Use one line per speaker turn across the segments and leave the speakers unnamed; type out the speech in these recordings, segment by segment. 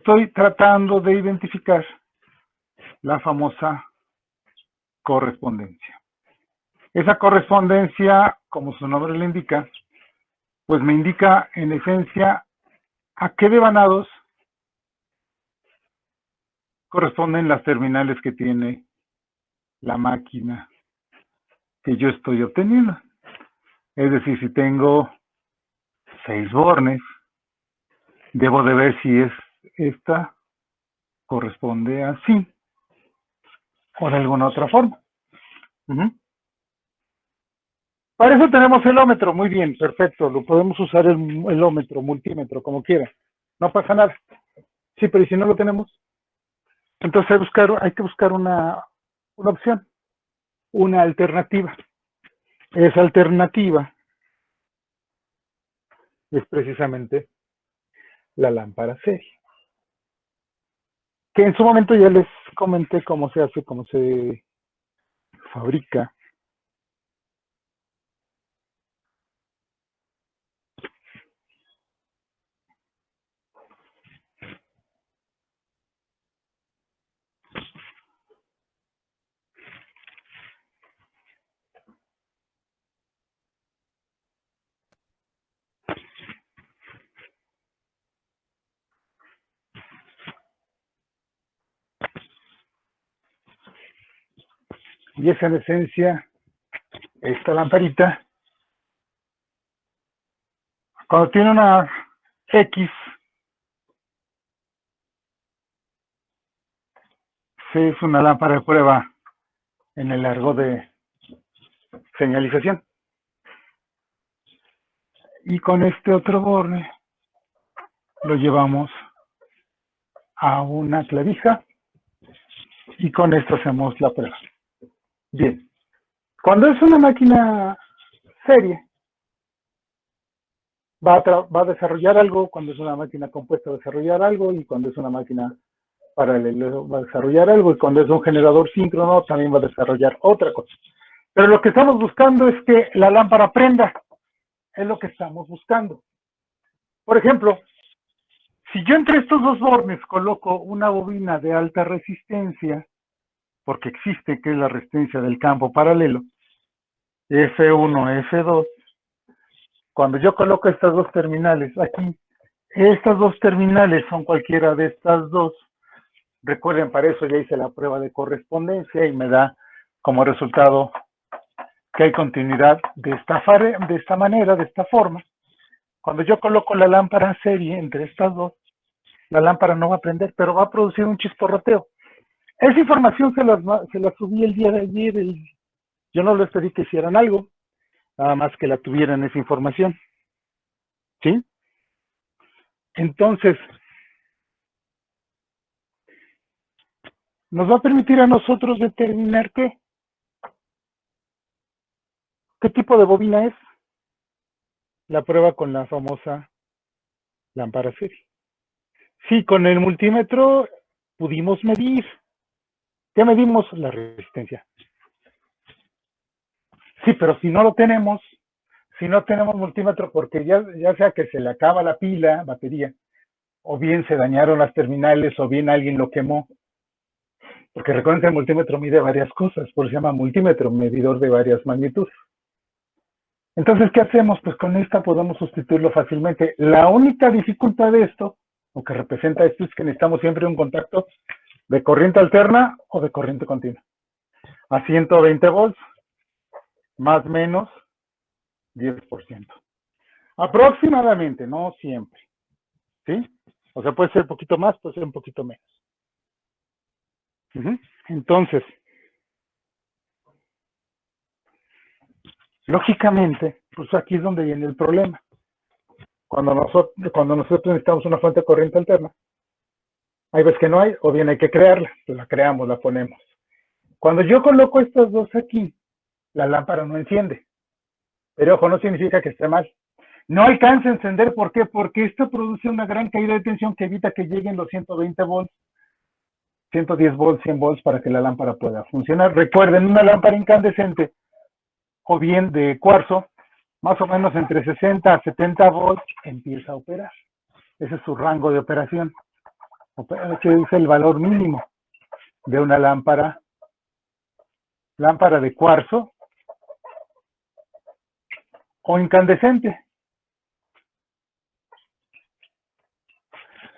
Estoy tratando de identificar la famosa correspondencia. Esa correspondencia, como su nombre le indica, pues me indica en esencia a qué devanados corresponden las terminales que tiene la máquina que yo estoy obteniendo. Es decir, si tengo 6 bornes, debo de ver si esta corresponde así o de alguna otra forma. Para eso tenemos el ómetro, muy bien, perfecto, lo podemos usar el ómetro, multímetro, como quiera, no pasa nada. Sí, pero ¿y si no lo tenemos? Entonces hay que buscar una opción, una alternativa. Esa alternativa es precisamente la lámpara serie, que en su momento ya les comenté cómo se hace, cómo se fabrica. Y es en esencia esta lamparita. Cuando tiene una X, es una lámpara de prueba en el largo de señalización. Y con este otro borne lo llevamos a una clavija y con esto hacemos la prueba. Bien, cuando es una máquina serie, va a desarrollar algo, cuando es una máquina compuesta va a desarrollar algo, y cuando es una máquina paralelo va a desarrollar algo, y cuando es un generador síncrono también va a desarrollar otra cosa. Pero lo que estamos buscando es que la lámpara prenda, es lo que estamos buscando. Por ejemplo, si yo entre estos dos bornes coloco una bobina de alta resistencia, porque existe, que es la resistencia del campo paralelo, F1, F2, cuando yo coloco estas dos terminales aquí, estas dos terminales son cualquiera de estas dos. Recuerden, para eso ya hice la prueba de correspondencia y me da como resultado que hay continuidad de esta manera, de esta forma. Cuando yo coloco la lámpara serie entre estas dos, la lámpara no va a prender, pero va a producir un chisporroteo. Esa información se la subí el día de ayer. Yo no les pedí que hicieran algo, nada más que la tuvieran esa información. ¿Sí? Entonces, nos va a permitir a nosotros determinar qué tipo de bobina es. La prueba con la famosa lámpara serie. Sí, con el multímetro pudimos medir. ¿Qué medimos? La resistencia. Sí, pero si no lo tenemos, si no tenemos multímetro, porque ya sea que se le acaba la pila, batería, o bien se dañaron las terminales, o bien alguien lo quemó, porque recuerden que el multímetro mide varias cosas, por eso se llama multímetro, medidor de varias magnitudes. Entonces, ¿qué hacemos? Pues con esta podemos sustituirlo fácilmente. La única dificultad de esto, o que representa esto, es que necesitamos siempre un contacto de corriente alterna o de corriente continua. A 120 volts, más o menos 10%. Aproximadamente, no siempre. ¿Sí? O sea, puede ser un poquito más, puede ser un poquito menos. Entonces, lógicamente, pues aquí es donde viene el problema. Cuando nosotros necesitamos una fuente de corriente alterna, hay veces que no hay, o bien hay que crearla, pues la creamos, la ponemos. Cuando yo coloco estas dos aquí, la lámpara no enciende. Pero ojo, no significa que esté mal. No alcanza a encender, ¿por qué? Porque esto produce una gran caída de tensión que evita que lleguen los 120 volts, 110 volts, 100 volts para que la lámpara pueda funcionar. Recuerden, una lámpara incandescente o bien de cuarzo, más o menos entre 60 a 70 volts empieza a operar. Ese es su rango de operación. que es el valor mínimo de una lámpara de cuarzo o incandescente.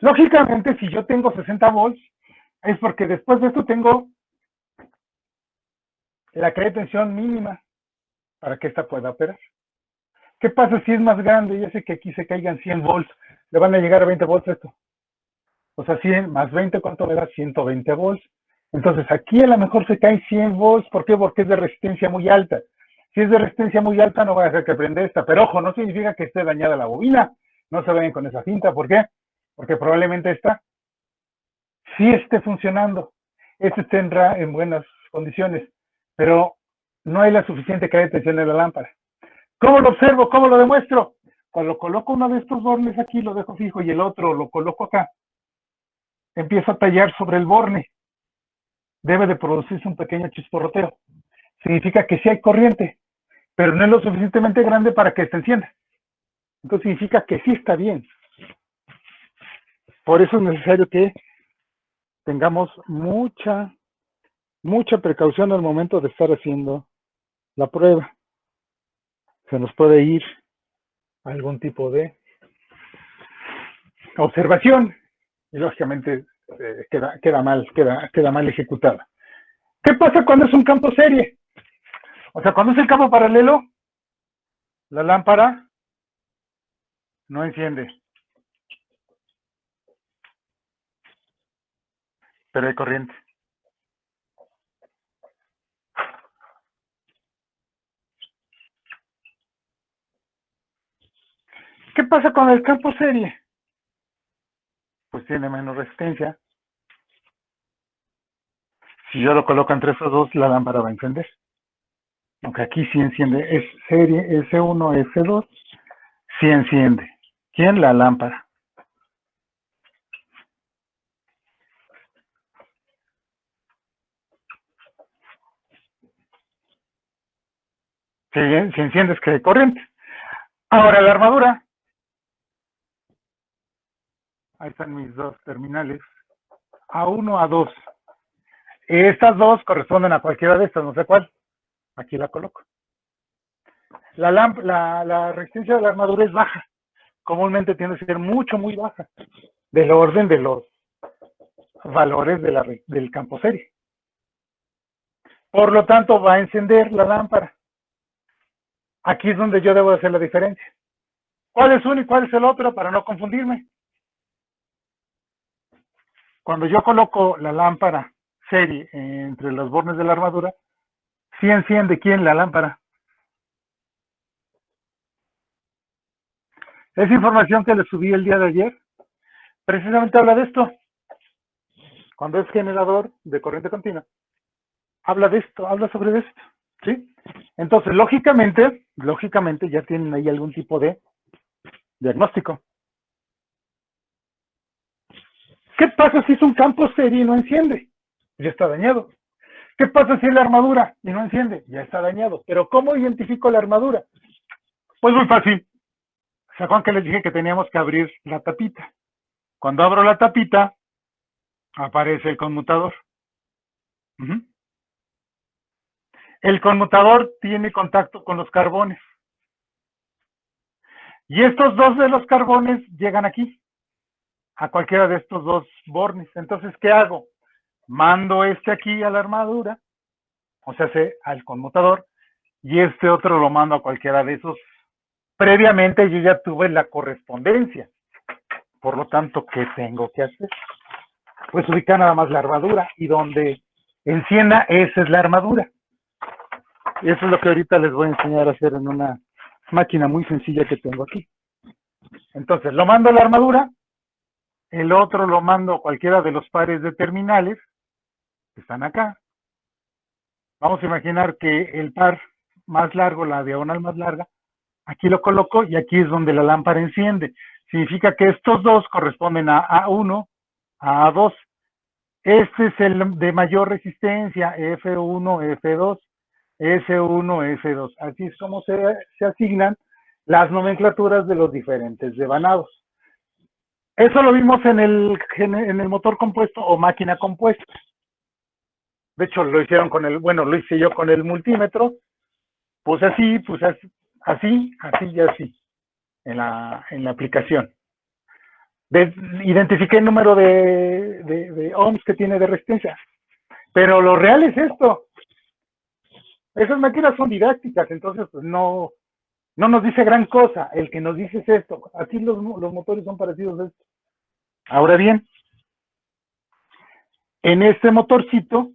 Lógicamente, si yo tengo 60 volts, es porque después de esto tengo la caída de tensión mínima para que esta pueda operar. ¿Qué pasa si es más grande y hace que aquí se caigan 100 volts? Le van a llegar a 20 volts esto. O sea, 100 más 20, ¿cuánto me da? 120 volts. Entonces, aquí a lo mejor se caen 100 volts. ¿Por qué? Porque es de resistencia muy alta. Si es de resistencia muy alta, no va a hacer que prenda esta. Pero ojo, no significa que esté dañada la bobina. No se vayan con esa cinta. ¿Por qué? Porque probablemente esta sí esté funcionando. Este esté en buenas condiciones. Pero no hay la suficiente caída de tensión en la lámpara. ¿Cómo lo observo? ¿Cómo lo demuestro? Cuando coloco uno de estos bornes aquí, lo dejo fijo y el otro lo coloco acá. Empiezo a tallar sobre el borne. Debe de producirse un pequeño chisporroteo. Significa que sí hay corriente, pero no es lo suficientemente grande para que se encienda. Entonces significa que sí está bien. Por eso es necesario que tengamos mucha precaución al momento de estar haciendo la prueba. Se nos puede ir algún tipo de observación y lógicamente queda mal ejecutada. ¿Qué pasa cuando es un campo serie? O sea, cuando es el campo paralelo, la lámpara no enciende, pero hay corriente. ¿Qué pasa con el campo serie? Pues tiene menos resistencia. Si yo lo coloco entre esos dos, la lámpara va a encender. Aunque aquí sí enciende, es serie S1, S2, sí enciende. ¿Quién? La lámpara. Si enciende es que hay corriente. Ahora la armadura. Ahí están mis dos terminales. A1, A2. Estas dos corresponden a cualquiera de estas, no sé cuál. Aquí la coloco. La resistencia de la armadura es baja. Comúnmente tiende a ser muy baja. Del orden de los valores del campo serie. Por lo tanto, va a encender la lámpara. Aquí es donde yo debo hacer la diferencia. ¿Cuál es uno y cuál es el otro para no confundirme? Cuando yo coloco la lámpara serie entre los bornes de la armadura, ¿sí enciende quién? La lámpara. Esa información que les subí el día de ayer, precisamente habla de esto. Cuando es generador de corriente continua, habla de esto, habla sobre esto, ¿sí? Entonces, lógicamente ya tienen ahí algún tipo de diagnóstico. ¿Qué pasa si es un campo serie y no enciende? Ya está dañado. ¿Qué pasa si es la armadura y no enciende? Ya está dañado. Pero ¿cómo identifico la armadura? Pues muy fácil. ¿Se acuerdan que les dije que teníamos que abrir la tapita? Cuando abro la tapita, aparece el conmutador. El conmutador tiene contacto con los carbones. Y estos dos de los carbones llegan aquí, a cualquiera de estos dos bornes. Entonces, ¿qué hago? Mando este aquí a la armadura, o sea, al conmutador, y este otro lo mando a cualquiera de esos. Previamente yo ya tuve la correspondencia. Por lo tanto, ¿qué tengo que hacer? Pues ubicar nada más la armadura y donde encienda, esa es la armadura. Y eso es lo que ahorita les voy a enseñar a hacer en una máquina muy sencilla que tengo aquí. Entonces, lo mando a la armadura, el otro lo mando a cualquiera de los pares de terminales que están acá. Vamos a imaginar que el par más largo, la diagonal más larga, aquí lo coloco y aquí es donde la lámpara enciende. Significa que estos dos corresponden a A1, a A2. Este es el de mayor resistencia, F1, F2, S1, S2. Así es como se asignan las nomenclaturas de los diferentes devanados. Eso lo vimos en el motor compuesto o máquina compuesta. De hecho, lo hicieron con lo hice yo con el multímetro, pues así, así y así, en la aplicación. Identifiqué el número de ohms que tiene de resistencia. Pero lo real es esto. Esas máquinas son didácticas, entonces pues no nos dice gran cosa. El que nos dice es esto. Aquí los motores son parecidos a esto. Ahora bien, en este motorcito,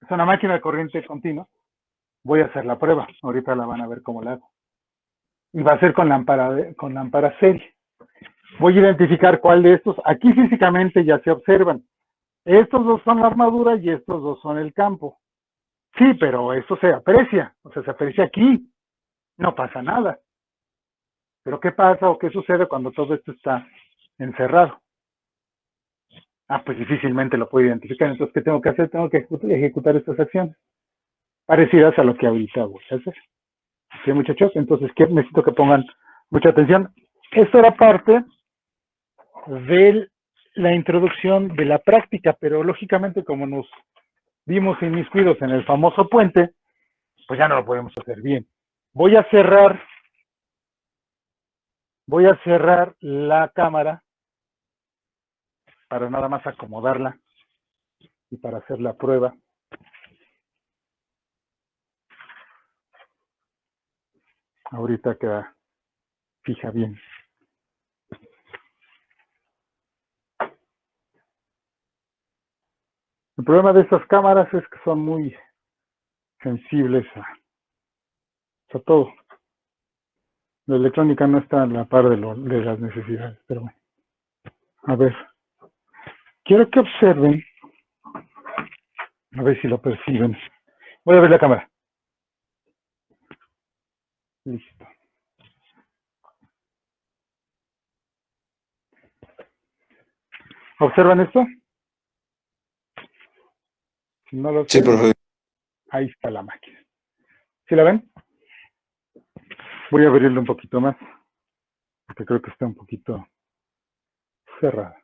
es una máquina de corriente continua, voy a hacer la prueba. Ahorita la van a ver cómo la hago. Y va a ser con lámpara serie. Voy a identificar cuál de estos, aquí físicamente ya se observan. Estos dos son la armadura y estos dos son el campo. Sí, pero esto se aprecia, o sea, se aprecia aquí. No pasa nada. Pero ¿qué pasa o qué sucede cuando todo esto está encerrado? Pues difícilmente lo puedo identificar. Entonces, ¿qué tengo que hacer? Tengo que ejecutar estas acciones parecidas a lo que ahorita voy a hacer. ¿Sí, muchachos? Entonces, necesito que pongan mucha atención. Esto era parte de la introducción de la práctica, pero lógicamente como nos vimos inmiscuidos en el famoso puente, pues ya no lo podemos hacer bien. Voy a cerrar la cámara para nada más acomodarla y para hacer la prueba. Ahorita queda fija bien. El problema de estas cámaras es que son muy sensibles a todo. La electrónica no está a la par de las necesidades, pero bueno. A ver. Quiero que observen, a ver si lo perciben. Voy a ver la cámara. Listo. ¿Observan esto? Si no lo observan, sí, ahí está la máquina. ¿Sí la ven? Voy a abrirlo un poquito más, porque creo que está un poquito cerrada.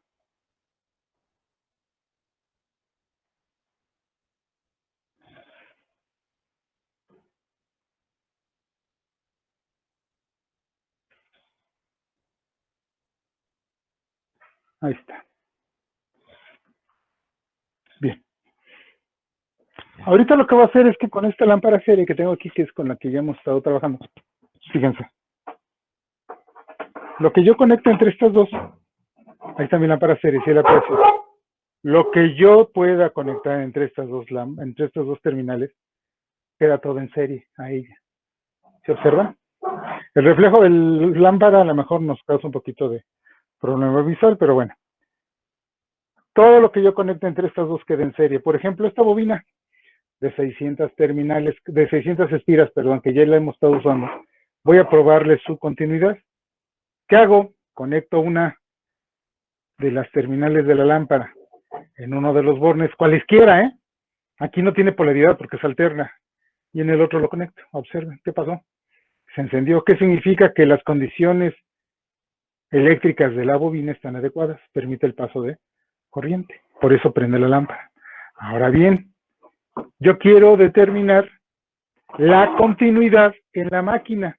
Ahí está. Bien. Ahorita lo que voy a hacer es que con esta lámpara serie que tengo aquí, que es con la que ya hemos estado trabajando, fíjense. Lo que yo conecto entre estas dos, ahí está mi lámpara serie, si la aprecio. Lo que yo pueda conectar entre estos dos terminales, queda todo en serie a ella. ¿Se observa? El reflejo del lámpara a lo mejor nos causa un poquito de problema visual, pero bueno. Todo lo que yo conecte entre estas dos queda en serie. Por ejemplo, esta bobina de 600 terminales, de 600 espiras, perdón, que ya la hemos estado usando. Voy a probarle su continuidad. ¿Qué hago? Conecto una de las terminales de la lámpara en uno de los bornes, cualesquiera, ¿eh? Aquí no tiene polaridad porque se alterna. Y en el otro lo conecto. Observen, ¿qué pasó? Se encendió. ¿Qué significa? Que las condiciones eléctricas de la bobina están adecuadas. Permite el paso de corriente. Por eso prende la lámpara. Ahora bien, yo quiero determinar la continuidad en la máquina.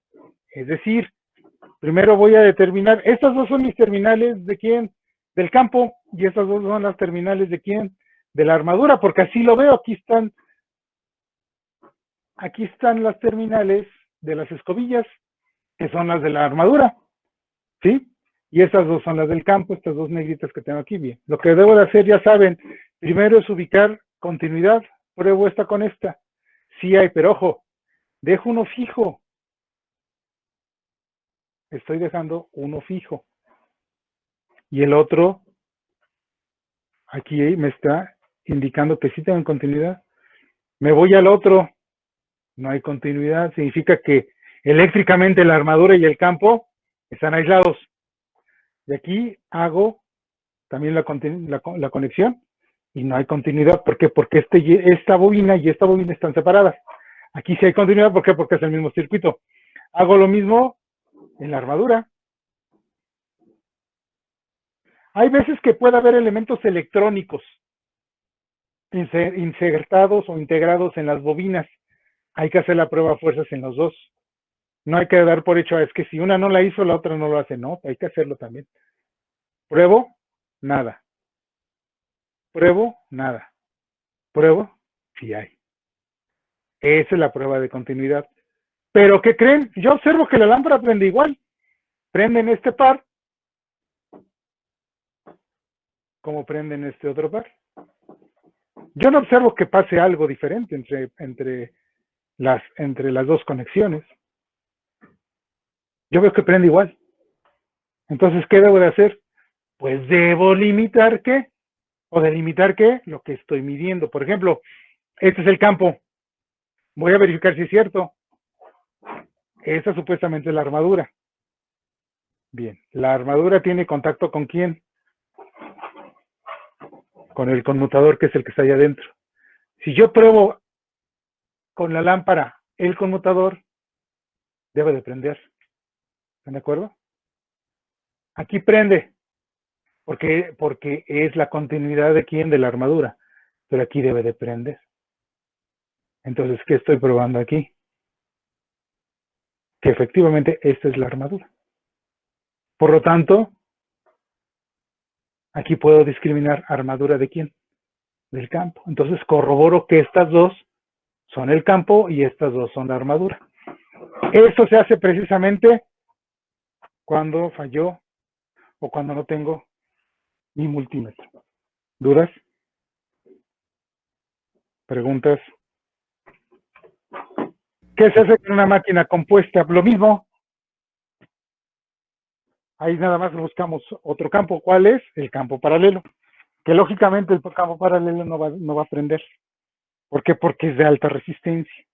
Es decir, primero voy a determinar, estas dos son mis terminales de quién, del campo, y estas dos son las terminales de quién, de la armadura, porque así lo veo, aquí están las terminales de las escobillas, que son las de la armadura, ¿sí? Y estas dos son las del campo, estas dos negritas que tengo aquí, bien. Lo que debo de hacer, ya saben, primero es ubicar continuidad, pruebo esta con esta. Sí hay, pero ojo, dejo uno fijo. Estoy dejando uno fijo. Y el otro, aquí me está indicando que sí tengo continuidad. Me voy al otro, no hay continuidad. Significa que eléctricamente la armadura y el campo están aislados. Y aquí hago también la conexión y no hay continuidad. ¿Por qué? Porque esta bobina y esta bobina están separadas. Aquí sí hay continuidad. ¿Por qué? Porque es el mismo circuito. Hago lo mismo en la armadura. Hay veces que puede haber elementos electrónicos insertados o integrados en las bobinas. Hay que hacer la prueba a fuerzas en los dos. No hay que dar por hecho, es que si una no la hizo, la otra no lo hace. No, hay que hacerlo también. ¿Pruebo? Nada. ¿Pruebo? Nada. ¿Pruebo? Sí hay. Esa es la prueba de continuidad. ¿Pero qué creen? Yo observo que la lámpara prende igual. Prende en este par, como prende en este otro par. Yo no observo que pase algo diferente entre las dos conexiones. Yo veo que prende igual. Entonces, ¿qué debo de hacer? Pues debo limitar ¿qué? O delimitar ¿qué? Lo que estoy midiendo. Por ejemplo, este es el campo. Voy a verificar si es cierto. Esa supuestamente es la armadura. Bien, la armadura tiene contacto ¿con quién? Con el conmutador, que es el que está allá adentro. Si yo pruebo con la lámpara el conmutador, debe de prender. ¿Están de acuerdo? Aquí prende, porque es la continuidad de quién, de la armadura. Pero aquí debe de prender. Entonces, ¿qué estoy probando aquí? Que efectivamente esta es la armadura. Por lo tanto, aquí puedo discriminar armadura de quién, del campo. Entonces corroboro que estas dos son el campo y estas dos son la armadura. Eso se hace precisamente cuando falló o cuando no tengo mi multímetro. ¿Dudas? ¿Preguntas? ¿Qué se hace con una máquina compuesta? Lo mismo. Ahí nada más buscamos otro campo. ¿Cuál es? El campo paralelo. Que lógicamente el campo paralelo no va a prender. ¿Por qué? Porque es de alta resistencia.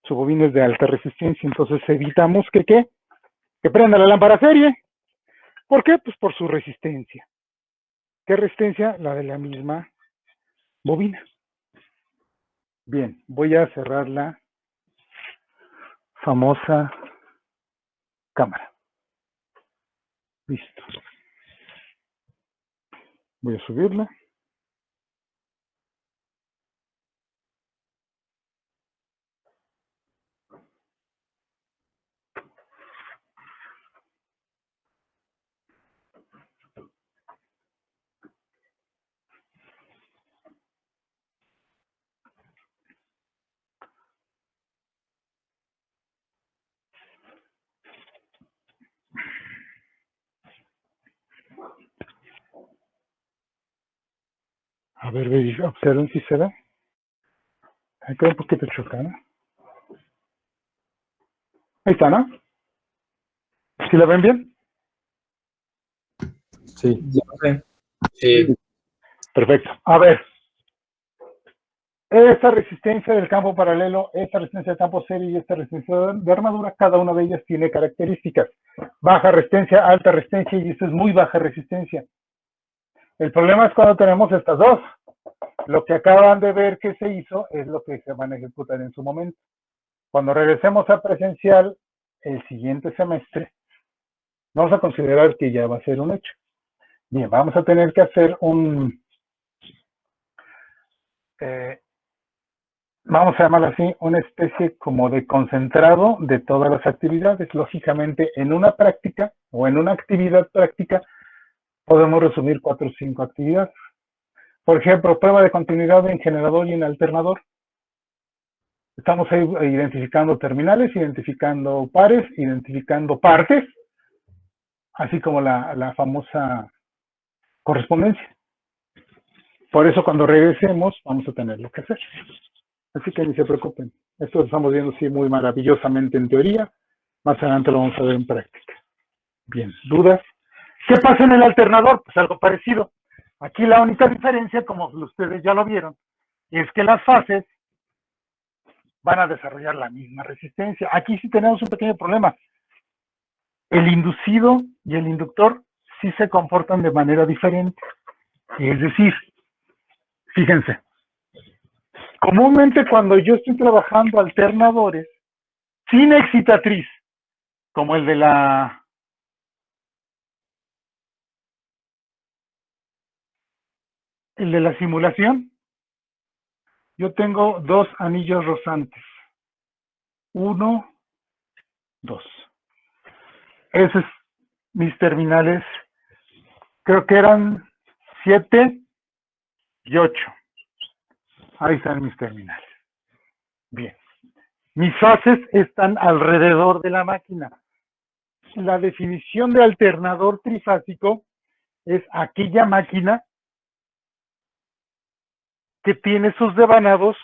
Su bobina es de alta resistencia. Entonces evitamos que ¿qué? Que prenda la lámpara serie. ¿Por qué? Pues por su resistencia. ¿Qué resistencia? La de la misma bobina. Bien, voy a cerrar la famosa cámara. Listo. Voy a subirla. A ver, observen si se ve. Ahí queda un poquito chocada. Ahí está, ¿no? ¿Sí la ven bien?
Sí. Sí.
Perfecto. A ver. Esta resistencia del campo paralelo, esta resistencia del campo serie y esta resistencia de armadura, cada una de ellas tiene características. Baja resistencia, alta resistencia y esto es muy baja resistencia. El problema es cuando tenemos estas dos. Lo que acaban de ver que se hizo es lo que se van a ejecutar en su momento. Cuando regresemos a presencial el siguiente semestre, vamos a considerar que ya va a ser un hecho. Bien, vamos a tener que hacer vamos a llamarlo así, una especie como de concentrado de todas las actividades. Lógicamente, en una práctica o en una actividad práctica, podemos resumir 4 o 5 actividades. Por ejemplo, prueba de continuidad en generador y en alternador. Estamos ahí identificando terminales, identificando pares, identificando partes, así como la famosa correspondencia. Por eso cuando regresemos vamos a tener lo que hacer. Así que ni se preocupen. Esto lo estamos viendo sí muy maravillosamente en teoría. Más adelante lo vamos a ver en práctica. Bien, ¿dudas? ¿Qué pasa en el alternador? Pues algo parecido. Aquí la única diferencia, como ustedes ya lo vieron, es que las fases van a desarrollar la misma resistencia. Aquí sí tenemos un pequeño problema. El inducido y el inductor sí se comportan de manera diferente. Es decir, fíjense, comúnmente cuando yo estoy trabajando alternadores sin excitatriz, como el de la el de la simulación, yo tengo 2 anillos rozantes. 1, 2. Esos es mis terminales. Creo que eran 7 y 8. Ahí están mis terminales. Bien. Mis fases están alrededor de la máquina. La definición de alternador trifásico es aquella máquina que tiene sus devanados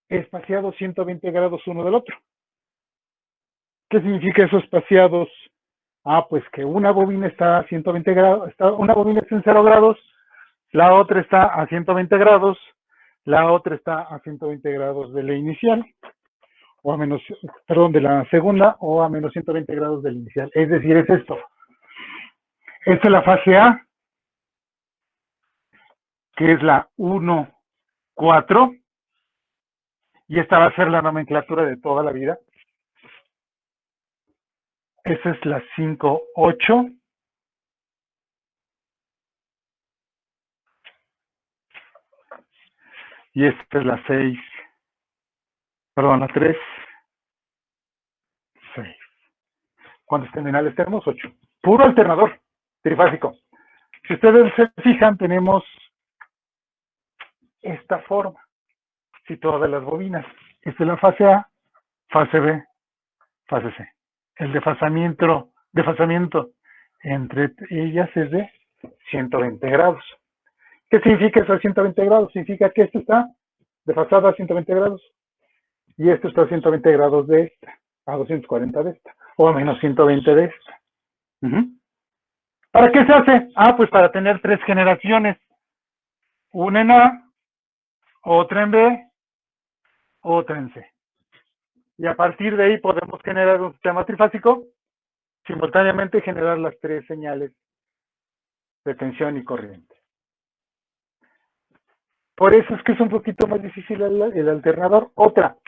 espaciados 120 grados uno del otro. ¿Qué significa esos espaciados? Pues que una bobina está a 120 grados, una bobina está en 0 grados, la otra está a 120 grados, la otra está a 120 grados de la inicial, o a menos, perdón, de la segunda, o a menos 120 grados de la inicial. Es decir, es esto. Esta es la fase A, que es la 1, 4, y esta va a ser la nomenclatura de toda la vida. Esta es la 5, 8. Y esta es la 6, perdón, la 3, 6. ¿Cuántos terminales tenemos? 8. Puro alternador trifásico. Si ustedes se fijan, tenemos esta forma. Si todas las bobinas. Esta es la fase A, fase B, fase C. El desfasamiento entre ellas es de 120 grados. ¿Qué significa eso de 120 grados? Significa que esto está desfasado a 120 grados y esto está a 120 grados de esta, a 240 de esta, o a menos 120 de esta. ¿Para qué se hace? Pues para tener 3 generaciones. Una en A, otra en B, otra en C. Y a partir de ahí podemos generar un sistema trifásico, simultáneamente generar las 3 señales de tensión y corriente. Por eso es que es un poquito más difícil el alternador. Otra,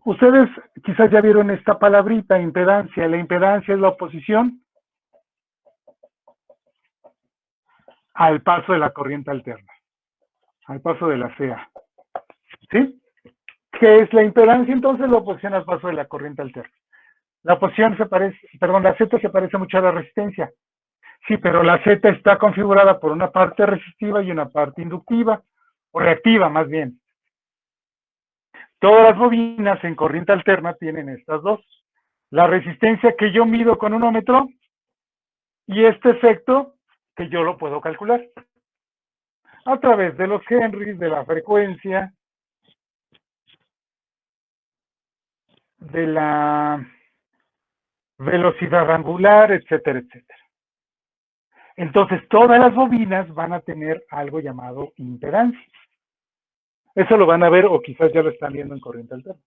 ustedes quizás ya vieron esta palabrita, impedancia. La impedancia es la oposición al paso de la corriente alterna, al paso de la CA. ¿Sí? ¿Qué es la impedancia? Entonces, la oposición al paso de la corriente alterna. La oposición la Z se parece mucho a la resistencia. Sí, pero la Z está configurada por una parte resistiva y una parte inductiva, o reactiva más bien. Todas las bobinas en corriente alterna tienen estas dos. La resistencia que yo mido con un ómetro y este efecto que yo lo puedo calcular a través de los Henrys, de la frecuencia, de la velocidad angular, etcétera, etcétera. Entonces, todas las bobinas van a tener algo llamado impedancia. Eso lo van a ver o quizás ya lo están viendo en corriente alterna.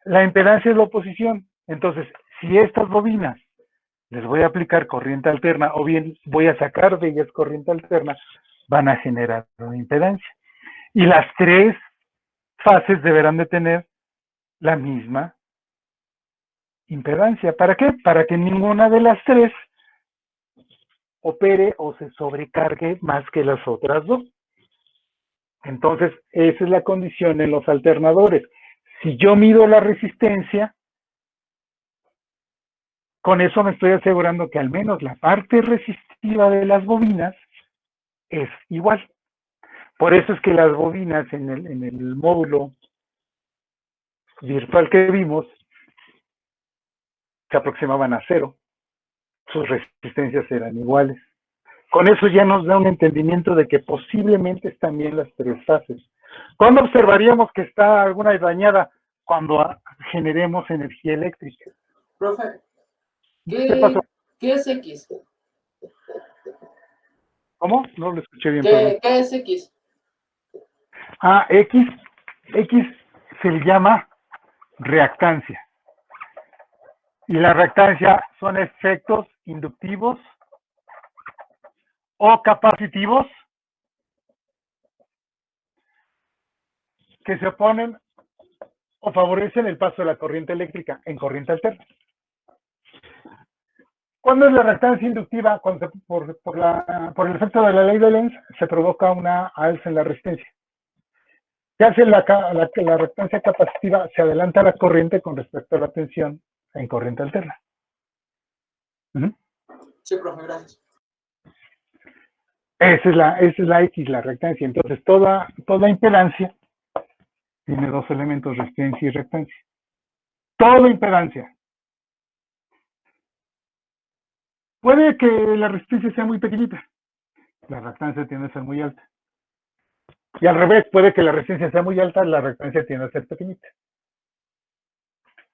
La impedancia es la oposición. Entonces, si estas bobinas les voy a aplicar corriente alterna o bien voy a sacar de ellas corriente alterna, van a generar una impedancia. Y las 3 fases deberán de tener la misma impedancia. ¿Para qué? Para que ninguna de las 3 opere o se sobrecargue más que las otras 2. Entonces, esa es la condición en los alternadores. Si yo mido la resistencia, con eso me estoy asegurando que al menos la parte resistiva de las bobinas es igual. Por eso es que las bobinas en el módulo virtual que vimos se aproximaban a 0. Sus resistencias eran iguales. Con eso ya nos da un entendimiento de que posiblemente están bien las 3 fases. ¿Cuándo observaríamos que está alguna dañada? Cuando generemos energía eléctrica.
Profe,
¿Qué pasó?
¿qué es X?
¿Cómo? No lo escuché bien.
¿Qué es X?
X se le llama reactancia. Y la reactancia son efectos inductivos o capacitivos que se oponen o favorecen el paso de la corriente eléctrica en corriente alterna. ¿Cuándo es la reactancia inductiva? Cuando por el efecto de la ley de Lenz se provoca una alza en la resistencia. ¿Qué hace la reactancia capacitiva? Se adelanta la corriente con respecto a la tensión en corriente alterna.
Sí, profe, gracias.
Esa es la X, la reactancia. Entonces, toda impedancia tiene dos elementos, resistencia y reactancia. Toda impedancia. Puede que la resistencia sea muy pequeñita, la reactancia tiende a ser muy alta. Y al revés, puede que la resistencia sea muy alta, la reactancia tiende a ser pequeñita.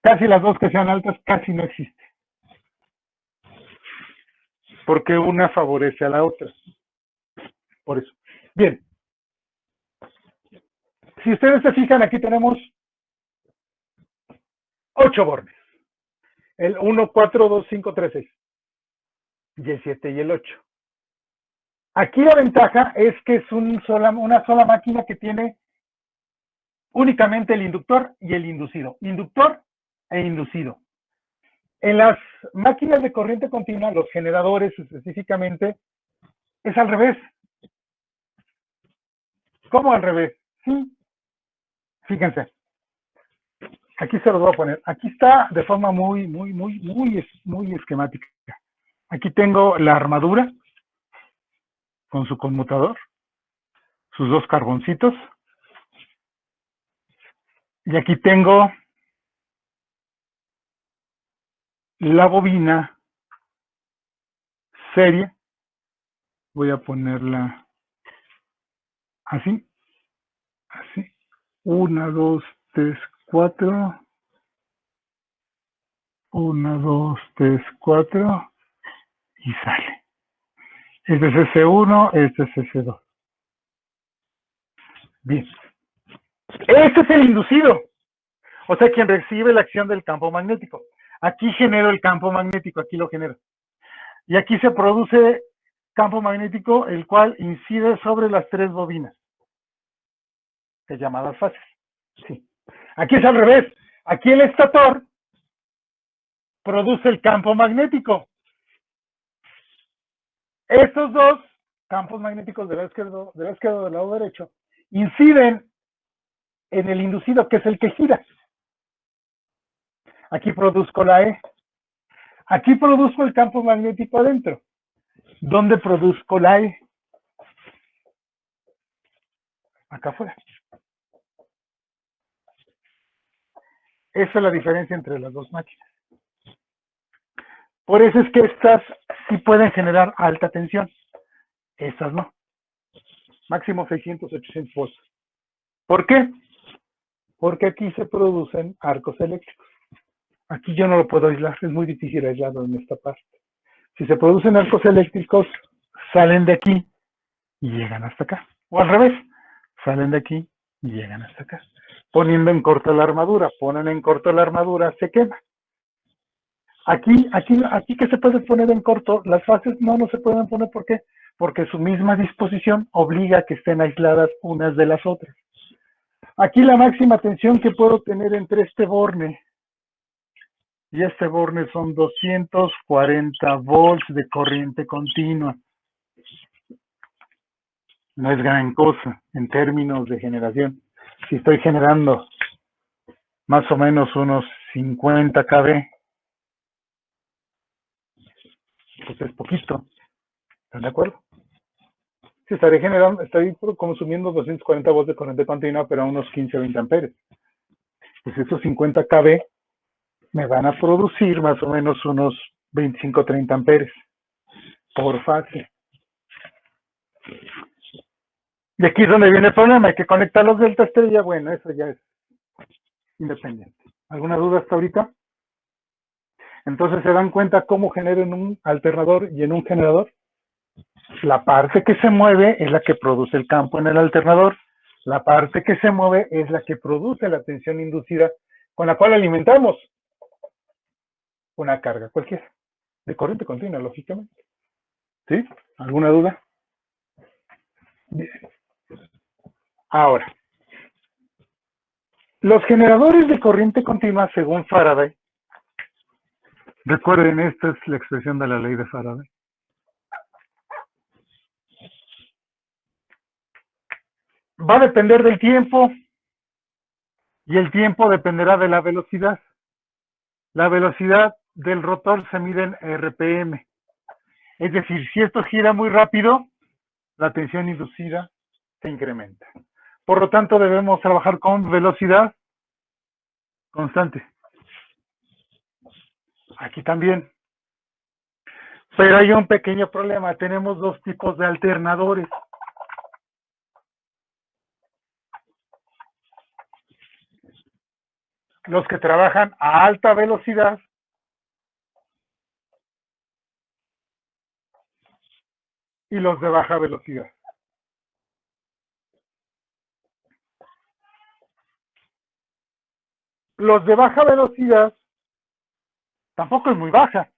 Casi las dos que sean altas casi no existe. Porque una favorece a la otra. Por eso. Bien. Si ustedes se fijan, aquí tenemos 8 bornes. El 1, 4, 2, 5, 3, 6. Y el 7 y el 8. Aquí la ventaja es que es una sola máquina que tiene únicamente el inductor y el inducido. Inductor e inducido. En las máquinas de corriente continua, los generadores específicamente, es al revés. ¿Cómo al revés? Sí. Fíjense. Aquí se los voy a poner. Aquí está de forma muy esquemática. Aquí tengo la armadura con su conmutador, sus dos carboncitos. Y aquí tengo la bobina serie. Voy a ponerla así. Así. 1, 2, 3, 4. 1, 2, 3, 4. Y sale. Este es S1, este es S2. Bien. Este es el inducido. O sea, quien recibe la acción del campo magnético. Aquí genero el campo magnético, aquí lo genero. Y aquí se produce campo magnético, el cual incide sobre las 3 bobinas, que llamadas fases. Sí. Aquí es al revés. Aquí el estator produce el campo magnético. Estos dos campos magnéticos del lado izquierdo del lado derecho inciden en el inducido, que es el que gira. Aquí produzco la E. Aquí produzco el campo magnético adentro. ¿Dónde produzco la E? Acá afuera. Esa es la diferencia entre las dos máquinas. Por eso es que estas sí pueden generar alta tensión. Estas no. Máximo 600, 800 volts. ¿Por qué? Porque aquí se producen arcos eléctricos. Aquí yo no lo puedo aislar, es muy difícil aislarlo en esta parte. Si se producen arcos eléctricos, salen de aquí y llegan hasta acá. O al revés, salen de aquí y llegan hasta acá. Poniendo en corto la armadura, ponen en corto la armadura, se quema. Aquí que se puede poner en corto, las fases no se pueden poner. ¿Por qué? Porque su misma disposición obliga a que estén aisladas unas de las otras. Aquí la máxima tensión que puedo tener entre este borne y este borne son 240 volts de corriente continua. No es gran cosa en términos de generación. Si estoy generando más o menos unos 50 kV, pues es poquito. ¿Están de acuerdo? Si estoy consumiendo 240 volts de corriente continua, pero a unos 15 o 20 amperes. Pues esos 50 kV me van a producir más o menos unos 25 o 30 amperes por fase. Y aquí es donde viene el problema, hay que conectar los delta estrella. Bueno, eso ya es independiente. ¿Alguna duda hasta ahorita? Entonces, ¿se dan cuenta cómo genero en un alternador y en un generador? La parte que se mueve es la que produce el campo en el alternador. La parte que se mueve es la que produce la tensión inducida con la cual alimentamos una carga cualquiera, de corriente continua, lógicamente. ¿Sí? ¿Alguna duda? Bien. Ahora, los generadores de corriente continua, según Faraday, Recuerden, esta es la expresión de la ley de Faraday. Va a depender del tiempo y el tiempo dependerá de la velocidad. La velocidad del rotor se mide en RPM. Es decir, si esto gira muy rápido, la tensión inducida se incrementa. Por lo tanto, debemos trabajar con velocidad constante. Aquí también. Pero hay un pequeño problema. Tenemos dos tipos de alternadores. Los que trabajan a alta velocidad y los de baja velocidad. Los de baja velocidad tampoco es muy baja.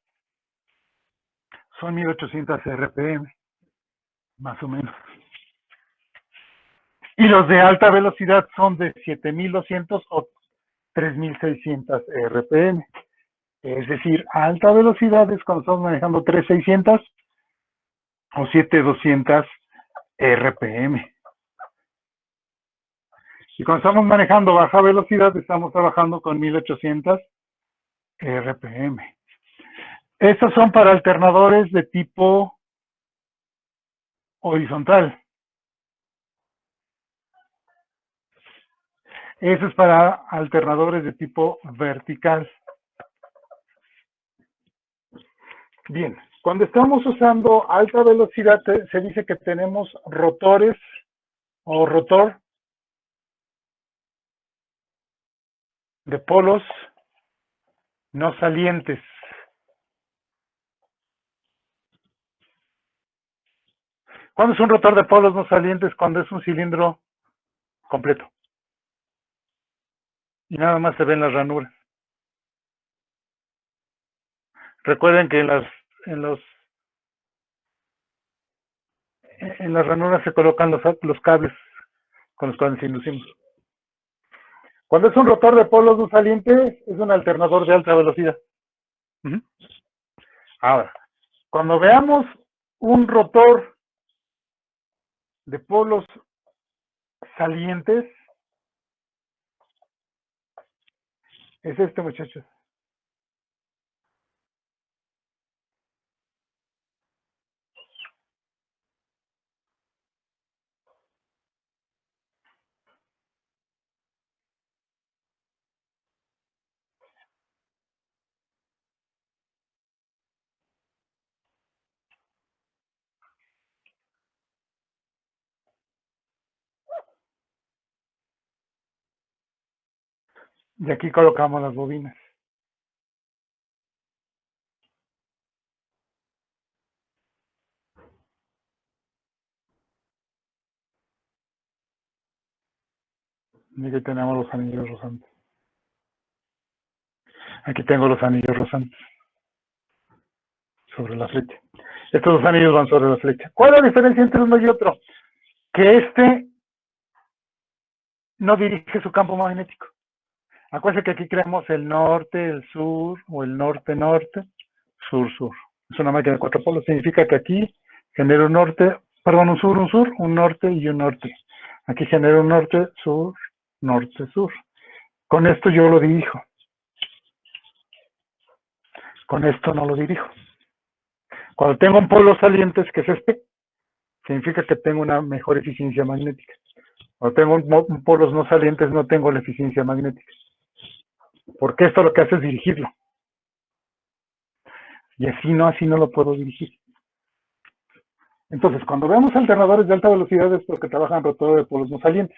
Son 1800 RPM, más o menos. Y los de alta velocidad son de 7200 o 3600 RPM. Es decir, a alta velocidad es cuando estamos manejando 3600 o 7200 RPM. Y cuando estamos manejando baja velocidad, estamos trabajando con 1800 RPM. Estos son para alternadores de tipo horizontal. Eso es para alternadores de tipo vertical. Bien, cuando estamos usando alta velocidad, se dice que tenemos rotores o rotor de polos no salientes. ¿Cuándo es un rotor de polos no salientes? Cuando es un cilindro completo. Y nada más se ven las ranuras. Recuerden que en las ranuras se colocan los cables con los cuales inducimos. Cuando es un rotor de polos no salientes, es un alternador de alta velocidad. Ahora, cuando veamos un rotor de polos salientes, es este, muchachos. Y aquí colocamos las bobinas. Y aquí tenemos los anillos rosantes. Aquí tengo los anillos rosantes sobre la flecha. Estos dos anillos van sobre la flecha. ¿Cuál es la diferencia entre uno y otro? Que este no dirige su campo magnético. Acuérdense que aquí creamos el norte, el sur, o el norte-norte, sur-sur. Es una máquina de 4 polos. Significa que aquí genera un norte, perdón, un sur, un norte y un norte. Aquí genera un norte, sur, norte, sur. Con esto yo lo dirijo. Con esto no lo dirijo. Cuando tengo un polo salientes, que es este, significa que tengo una mejor eficiencia magnética. Cuando tengo un polos no salientes, no tengo la eficiencia magnética. Porque esto lo que hace es dirigirlo. Y así no lo puedo dirigir. Entonces, cuando vemos alternadores de alta velocidad es porque trabajan rotores de polos no salientes.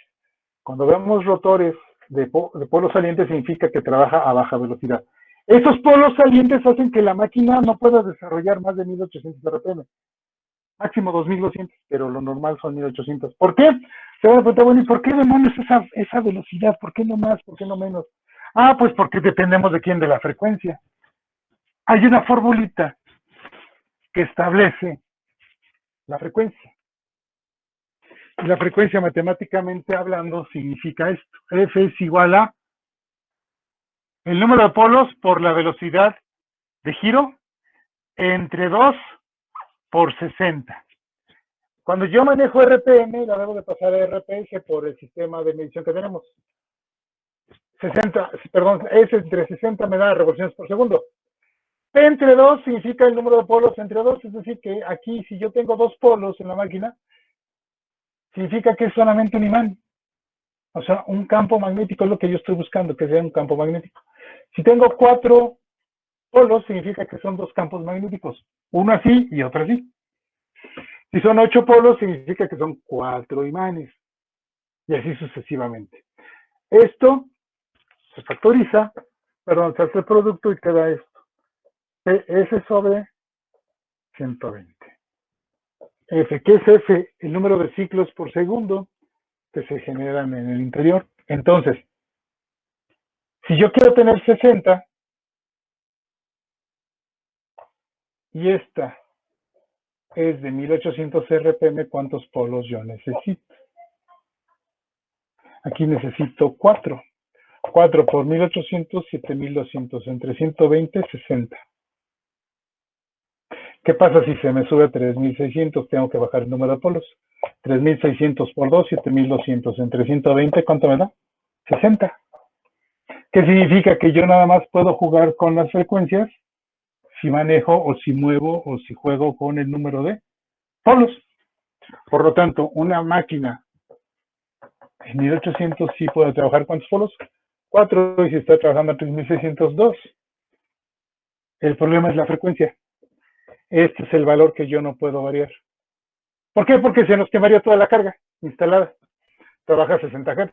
Cuando vemos rotores de polos salientes significa que trabaja a baja velocidad. Esos polos salientes hacen que la máquina no pueda desarrollar más de 1800 RPM. Máximo 2200, pero lo normal son 1800. ¿Por qué? Se van a preguntar, bueno, ¿y por qué demonios esa velocidad? ¿Por qué no más? ¿Por qué no menos? Ah, pues porque dependemos de quién, de la frecuencia. Hay una formulita que establece la frecuencia. Y la frecuencia, matemáticamente hablando, significa esto. F es igual a el número de polos por la velocidad de giro entre 2 por 60. Cuando yo manejo RPM, la debo de pasar a RPS por el sistema de medición que tenemos. 60, perdón, S entre 60 me da revoluciones por segundo. P entre 2 significa el número de polos entre 2, es decir, que aquí si yo tengo 2 polos en la máquina, significa que es solamente un imán. O sea, un campo magnético es lo que yo estoy buscando, que sea un campo magnético. Si tengo 4 polos, significa que son 2 campos magnéticos. Uno así y otro así. Si son 8 polos, significa que son 4 imanes. Y así sucesivamente. Esto se factoriza, perdón, se hace el producto y queda esto. S sobre 120. F, ¿qué es F? El número de ciclos por segundo que se generan en el interior. Entonces, si yo quiero tener 60 y esta es de 1800 RPM, ¿cuántos polos yo necesito? Aquí necesito 4. 4 por 1800, 7200. Entre 120, 60. ¿Qué pasa si se me sube a 3600? Tengo que bajar el número de polos. 3600 por 2, 7200. Entre 120, ¿cuánto me da? 60. ¿Qué significa? Que yo nada más puedo jugar con las frecuencias si manejo o si muevo o si juego con el número de polos. Por lo tanto, una máquina en 1800 sí puede trabajar ¿cuántos polos? 4, y si está trabajando a 3602. El problema es la frecuencia. Este es el valor que yo no puedo variar. ¿Por qué? Porque se nos quemaría toda la carga instalada. Trabaja a 60 Hz.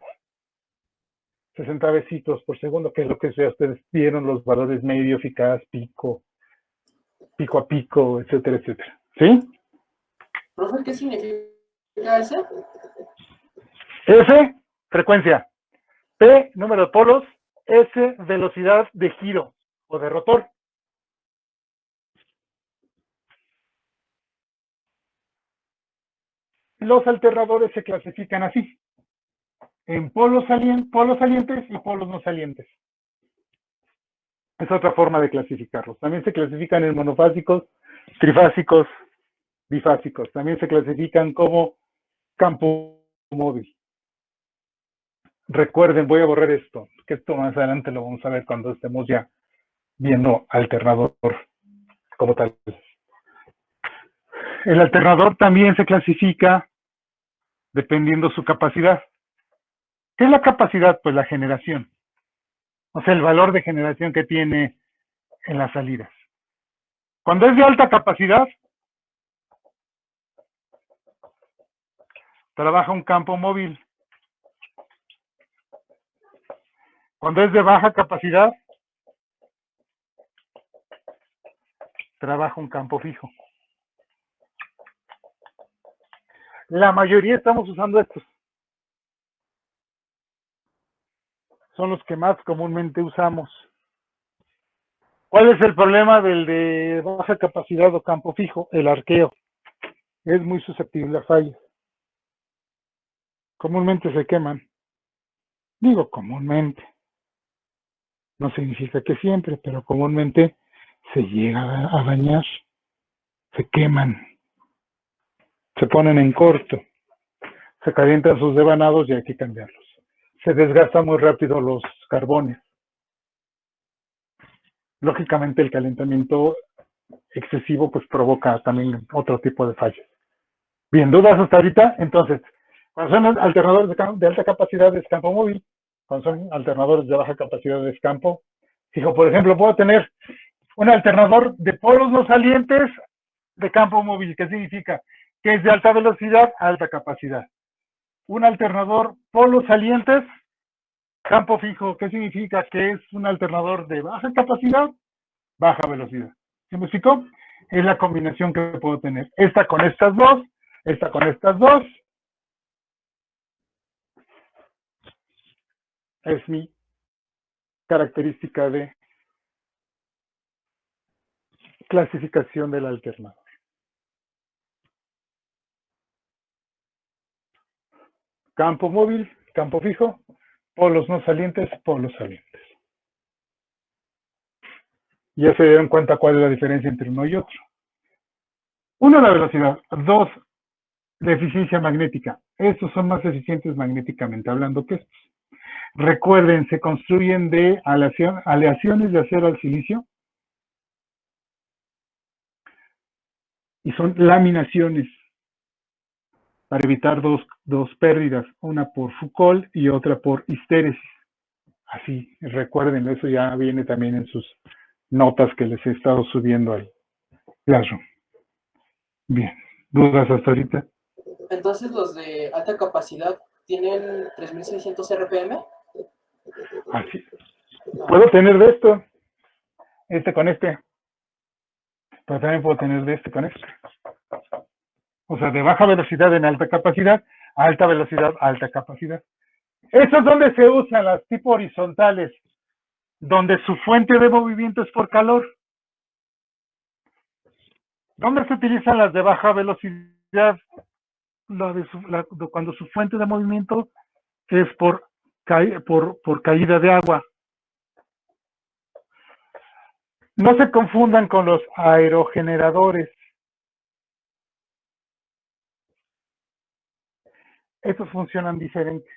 60 ciclos por segundo, que es lo que sea. Ustedes vieron los valores medio, eficaz, pico, pico a pico, etcétera, etcétera. ¿Sí?
Profe, ¿qué significa eso?
F, frecuencia. P, número de polos. S, velocidad de giro o de rotor. Los alternadores se clasifican así, en polos salientes y polos no salientes. Es otra forma de clasificarlos. También se clasifican en monofásicos, trifásicos, bifásicos. También se clasifican como campo móvil. Recuerden, voy a borrar esto, que esto más adelante lo vamos a ver cuando estemos ya viendo alternador como tal. El alternador también se clasifica dependiendo su capacidad. ¿Qué es la capacidad? Pues la generación. O sea, el valor de generación que tiene en las salidas. Cuando es de alta capacidad, trabaja un campo móvil. Cuando es de baja capacidad, trabaja un campo fijo. La mayoría estamos usando estos. Son los que más comúnmente usamos. ¿Cuál es el problema del de baja capacidad o campo fijo? El arqueo. Es muy susceptible a fallas. Comúnmente se queman. Digo comúnmente. No significa que siempre, pero comúnmente se llega a dañar. Se queman. Se ponen en corto. Se calientan sus devanados y hay que cambiarlos. Se desgastan muy rápido los carbones. Lógicamente el calentamiento excesivo pues provoca también otro tipo de fallas. Bien, ¿dudas hasta ahorita? Entonces, cuando son alternadores de alta capacidad es campo móvil, cuando son alternadores de baja capacidad es campo fijo. Por ejemplo, puedo tener un alternador de polos no salientes de campo móvil. ¿Qué significa? Que es de alta velocidad a alta capacidad. Un alternador polos salientes, campo fijo. ¿Qué significa? Que es un alternador de baja capacidad, baja velocidad. ¿Sí me explicó? Es la combinación que puedo tener. Esta con estas dos, esta con estas dos. Es mi característica de clasificación del alternador. Campo móvil, campo fijo, polos no salientes, polos salientes. Ya se dieron cuenta cuál es la diferencia entre uno y otro. Uno, la velocidad. Dos, la eficiencia magnética. Estos son más eficientes magnéticamente hablando que estos. Recuerden, se construyen de aleaciones de acero al silicio y son laminaciones para evitar dos pérdidas, una por Foucault y otra por histéresis. Así, recuerden, eso ya viene también en sus notas que les he estado subiendo al Classroom. Bien, ¿dudas hasta ahorita?
Entonces los de alta capacidad tienen 3600 RPM.
Así. Puedo tener de esto, con este, pero también puedo tener de este con este. O sea, de baja velocidad en alta capacidad, alta velocidad, alta capacidad. Eso es donde se usan las tipo horizontales, donde su fuente de movimiento es por calor. ¿Dónde se utilizan las de baja velocidad? Cuando su fuente de movimiento es por caída de agua. No se confundan con los aerogeneradores. Estos funcionan diferente.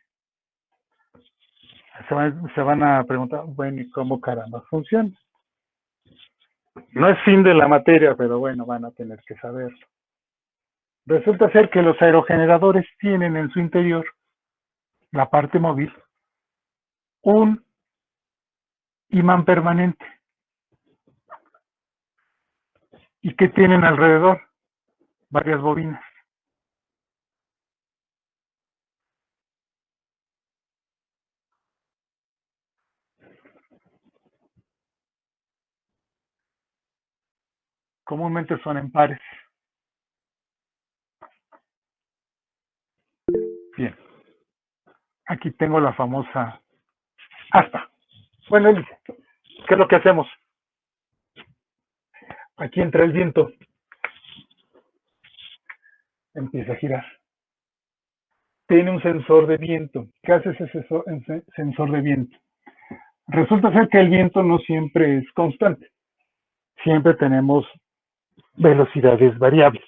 Se van a preguntar, bueno, ¿y cómo caramba funciona? No es fin de la materia, pero bueno, van a tener que saberlo. Resulta ser que los aerogeneradores tienen en su interior, la parte móvil, un imán permanente. ¿Y qué tienen alrededor? Varias bobinas. Comúnmente son en pares. Bien. Aquí tengo la famosa asta. Bueno, Elise, ¿qué es lo que hacemos? Aquí entra el viento. Empieza a girar. Tiene un sensor de viento. ¿Qué hace ese sensor de viento? Resulta ser que el viento no siempre es constante. Siempre tenemos velocidades variables.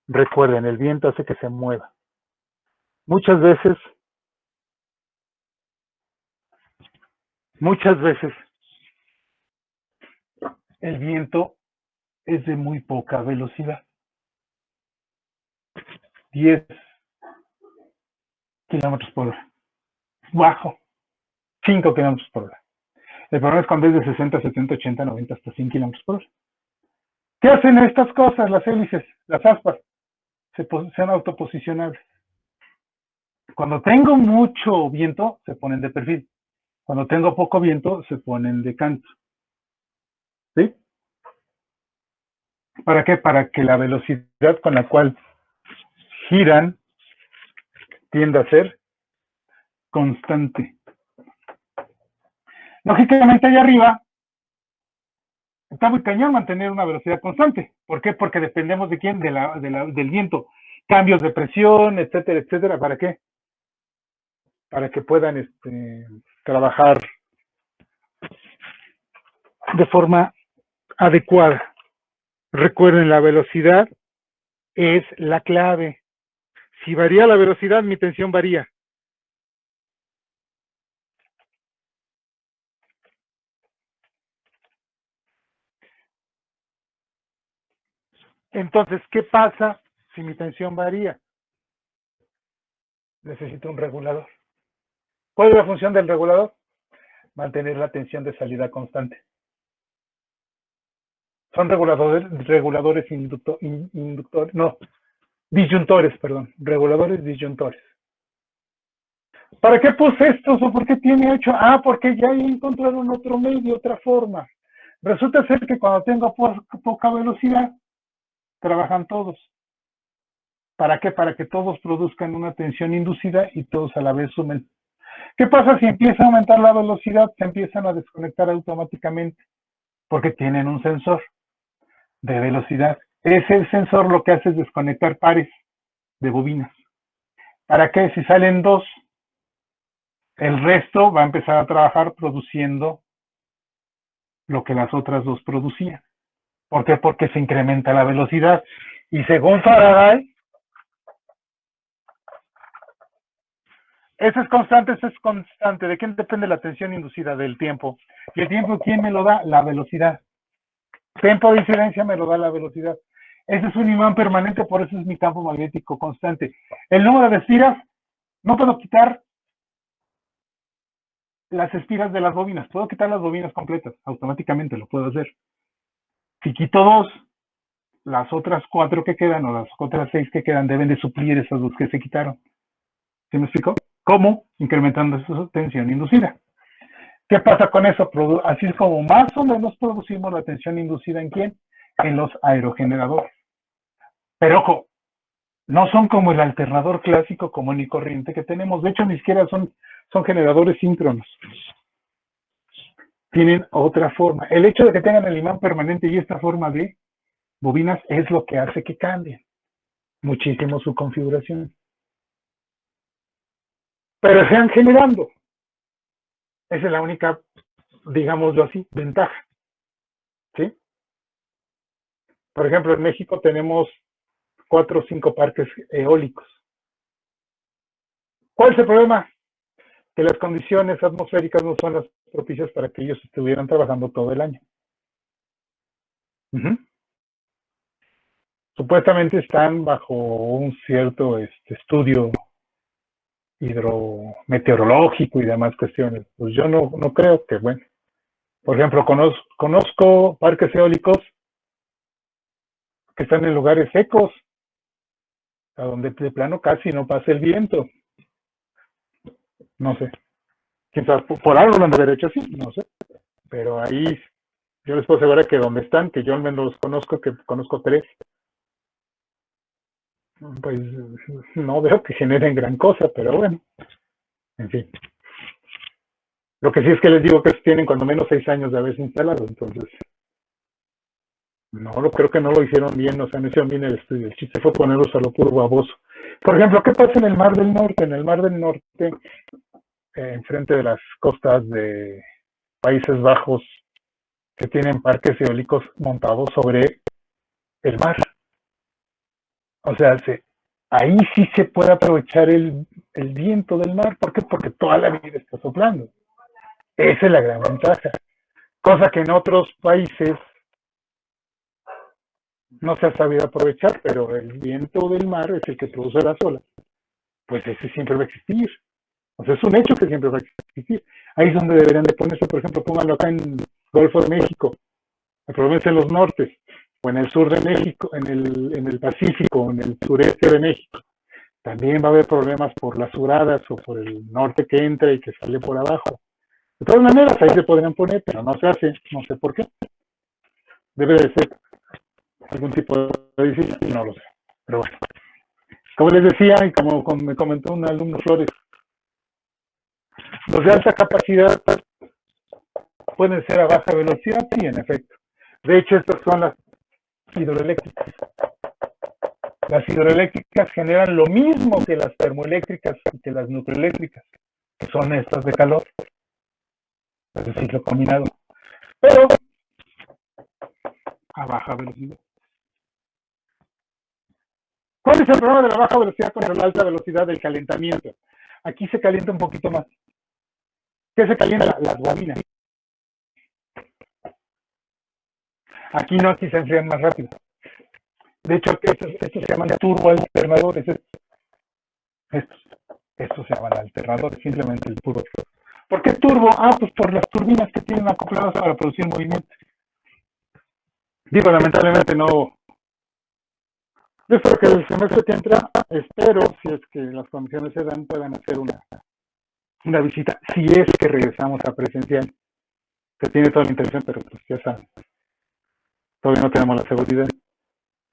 Recuerden, el viento hace que se mueva. Muchas veces, el viento es de muy poca velocidad. 10 kilómetros por hora. Bajo. 5 kilómetros por hora. El problema es cuando es de 60, 70, 80, 90, hasta 100 kilómetros por hora. ¿Qué hacen estas cosas, las hélices, las aspas? Sean autoposicionables. Cuando tengo mucho viento, se ponen de perfil. Cuando tengo poco viento, se ponen de canto. ¿Sí? ¿Para qué? Para que la velocidad con la cual giran tienda a ser constante. Lógicamente, allá arriba está muy cañón mantener una velocidad constante. ¿Por qué? Porque dependemos de quién, del viento. Cambios de presión, etcétera, etcétera. ¿Para qué? Para que puedan trabajar de forma adecuada. Recuerden, la velocidad es la clave. Si varía la velocidad, mi tensión varía. Entonces, ¿qué pasa si mi tensión varía? Necesito un regulador. ¿Cuál es la función del regulador? Mantener la tensión de salida constante. Son disyuntores, perdón, reguladores disyuntores. ¿Para qué puse estos o por qué tiene 8? Ah, porque ya encontraron otro medio, otra forma. Resulta ser que cuando tengo poca velocidad, trabajan todos. ¿Para qué? Para que todos produzcan una tensión inducida y todos a la vez sumen. ¿Qué pasa si empieza a aumentar la velocidad? Se empiezan a desconectar automáticamente porque tienen un sensor de velocidad. Ese sensor lo que hace es desconectar pares de bobinas. ¿Para qué? Si salen dos, el resto va a empezar a trabajar produciendo lo que las otras dos producían. ¿Por qué? Porque se incrementa la velocidad. Y según Faraday, eso es constante. ¿De quién depende la tensión inducida? Del tiempo. ¿Y el tiempo quién me lo da? La velocidad. Tiempo de incidencia me lo da la velocidad. Ese es un imán permanente, por eso es mi campo magnético constante. El número de espiras, no puedo quitar las espiras de las bobinas. Puedo quitar las bobinas completas. Automáticamente lo puedo hacer. Si quito 2, las otras 4 que quedan o las otras 6 que quedan deben de suplir esas 2 que se quitaron. ¿Sí me explico? ¿Cómo? Incrementando esa tensión inducida. ¿Qué pasa con eso? Así es como más o menos producimos la tensión inducida ¿en quién? En los aerogeneradores. Pero ojo, no son como el alternador clásico común y corriente que tenemos. De hecho, ni siquiera son generadores síncronos. Tienen otra forma. El hecho de que tengan el imán permanente y esta forma de bobinas es lo que hace que cambien muchísimo su configuración. Pero se van generando. Esa es la única, digámoslo así, ventaja. ¿Sí? Por ejemplo, en México tenemos 4 o 5 parques eólicos. ¿Cuál es el problema? Que las condiciones atmosféricas no son las propicias para que ellos estuvieran trabajando todo el año. Supuestamente están bajo un cierto estudio hidrometeorológico y demás cuestiones. Pues yo no creo que, bueno, por ejemplo, conozco parques eólicos que están en lugares secos, a donde de plano casi no pasa el viento. No sé. Quién sabe, por algo lo han de haber hecho así, no sé. Pero ahí yo les puedo asegurar que donde están, que yo al menos conozco 3, pues no veo que generen gran cosa, pero bueno, en fin. Lo que sí es que les digo que tienen cuando menos 6 años de haberse instalado, entonces creo que no lo hicieron bien, o sea, no hicieron bien el estudio. El chiste fue ponerlos a lo puro baboso. Por ejemplo, ¿qué pasa en el Mar del Norte? En el Mar del Norte, enfrente de las costas de Países Bajos, que tienen parques eólicos montados sobre el mar. O sea, ahí sí se puede aprovechar el viento del mar. ¿Por qué? Porque toda la vida está soplando. Esa es la gran ventaja. Cosa que en otros países no se ha sabido aprovechar, pero el viento del mar es el que produce las olas. Pues ese siempre va a existir. O sea, es un hecho que siempre va a existir. Ahí es donde deberían de ponerse, por ejemplo, pónganlo acá en Golfo de México, probablemente en los nortes, o en el sur de México, en el Pacífico, en el sureste de México. También va a haber problemas por las suradas o por el norte que entra y que sale por abajo. De todas maneras, ahí se podrían poner, pero no se hace, no sé por qué. Debe de ser algún tipo de edificio, no lo sé. Pero bueno, como les decía y como me comentó un alumno Flores, los de alta capacidad pueden ser a baja velocidad, sí, en efecto. De hecho, estas son las hidroeléctricas. Las hidroeléctricas generan lo mismo que las termoeléctricas y que las nucleoeléctricas, que son estas de calor, es el ciclo combinado, pero a baja velocidad. ¿Cuál es el problema de la baja velocidad contra la alta velocidad del calentamiento? Aquí se calienta un poquito más. ¿Qué se calienta? Las bobinas. Aquí no, aquí se enfrían más rápido. De hecho, estos se llaman turboalternadores. Estos se llaman alternadores, simplemente el turbo. ¿Por qué turbo? Pues por las turbinas que tienen acopladas para producir movimiento. Digo, lamentablemente no. Yo espero que el semestre que entra, espero, si es que las condiciones se dan, puedan hacer una visita, si es que regresamos a presencial. Se tiene toda la intención, pero pues ya saben, todavía no tenemos la seguridad.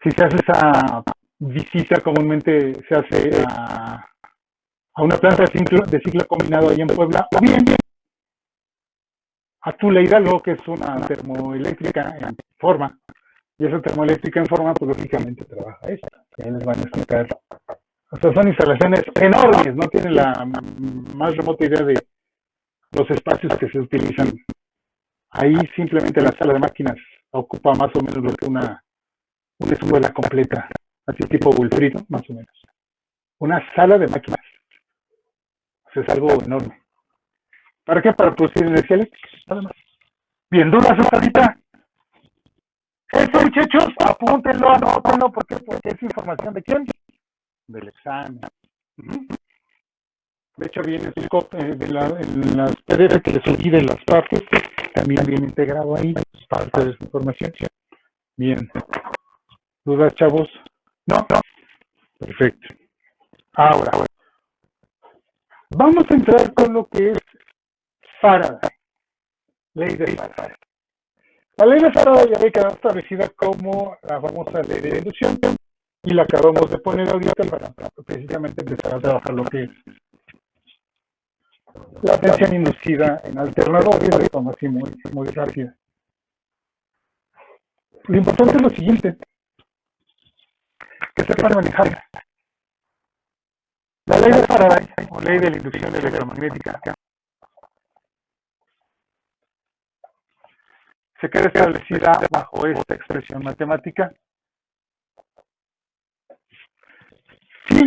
Si se hace esa visita, comúnmente se hace a una planta de ciclo combinado ahí en Puebla, o bien a Tula Hidalgo, que es una termoeléctrica en forma. Y esa termoeléctrica en forma, pues lógicamente trabaja esta. Ahí les van a explicar. O sea, son instalaciones enormes, no tienen la más remota idea de los espacios que se utilizan Ahí simplemente la sala de máquinas ocupa más o menos lo que una escuela completa, así tipo Wilfrido, más o menos. Una sala de máquinas. O sea, es algo enorme. ¿Para qué? Para producir energía eléctrica, nada más. Bien, dudas hasta ahorita. Eso, muchachos, apúntenlo, anótenlo. ¿Por qué? Porque es información de quién? Del examen. De hecho, viene en las PDF que les subí de las partes, también viene integrado ahí, parte de esa información. Bien. ¿Dudas, chavos? No. Perfecto. Ahora, vamos a entrar con lo que es Faraday. Ley de Faraday. La ley de Faraday ya quedó establecida como la famosa ley de inducción y la acabamos de poner ahorita para precisamente empezar a trabajar lo que es la tensión inducida en alternadores de forma así muy rápida. Lo importante es lo siguiente, que sepan manejar. La ley de Faraday, o ley de la inducción electromagnética, se queda establecida bajo esta expresión matemática. Si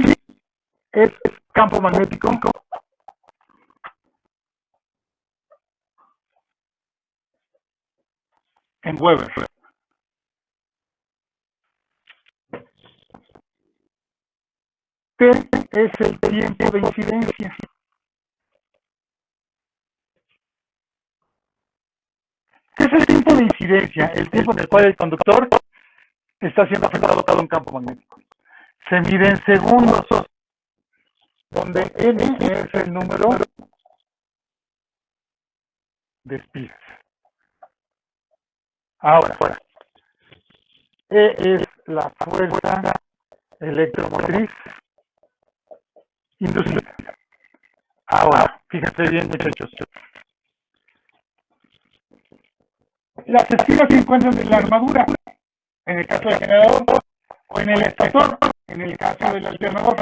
es campo magnético, en Weber. T es el tiempo de incidencia. ¿Qué es el tiempo de incidencia? El tiempo en el cual el conductor está siendo afectado por un campo magnético. Se mide en segundos, donde N es el número de espiras. Ahora, E es la fuerza electromotriz inducida. Ahora, fíjense bien, muchachos. Las espiras se encuentran en la armadura, en el caso del generador, o en el estator, en el caso del alternador.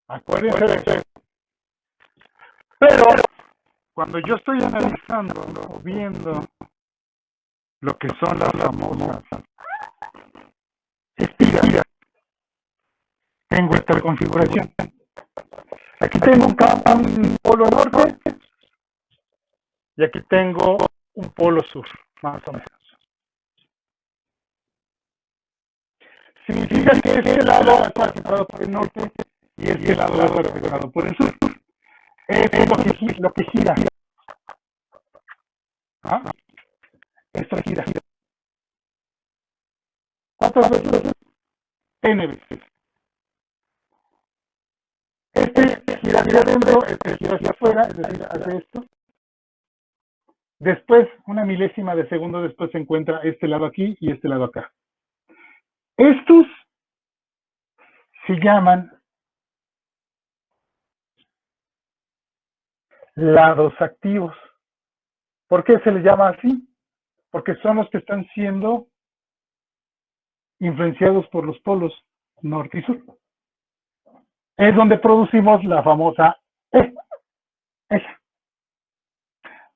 Acuérdense de eso. Pero, cuando yo estoy analizando o viendo lo que son las famosas espiras, tengo esta configuración. Aquí tengo un polo norte y aquí tengo un polo sur, más o menos. Significa que este lado está afectado por el norte y este lado está afectado por el sur. Esto es lo que gira. ¿Ah? Esto gira. ¿Cuántas veces? N veces. Este gira hacia adentro, este gira hacia afuera, es decir, hace esto. Después, una milésima de segundo después se encuentra este lado aquí y este lado acá. Estos se llaman lados activos. ¿Por qué se les llama así? Porque son los que están siendo influenciados por los polos norte y sur. Es donde producimos la famosa E. Esa.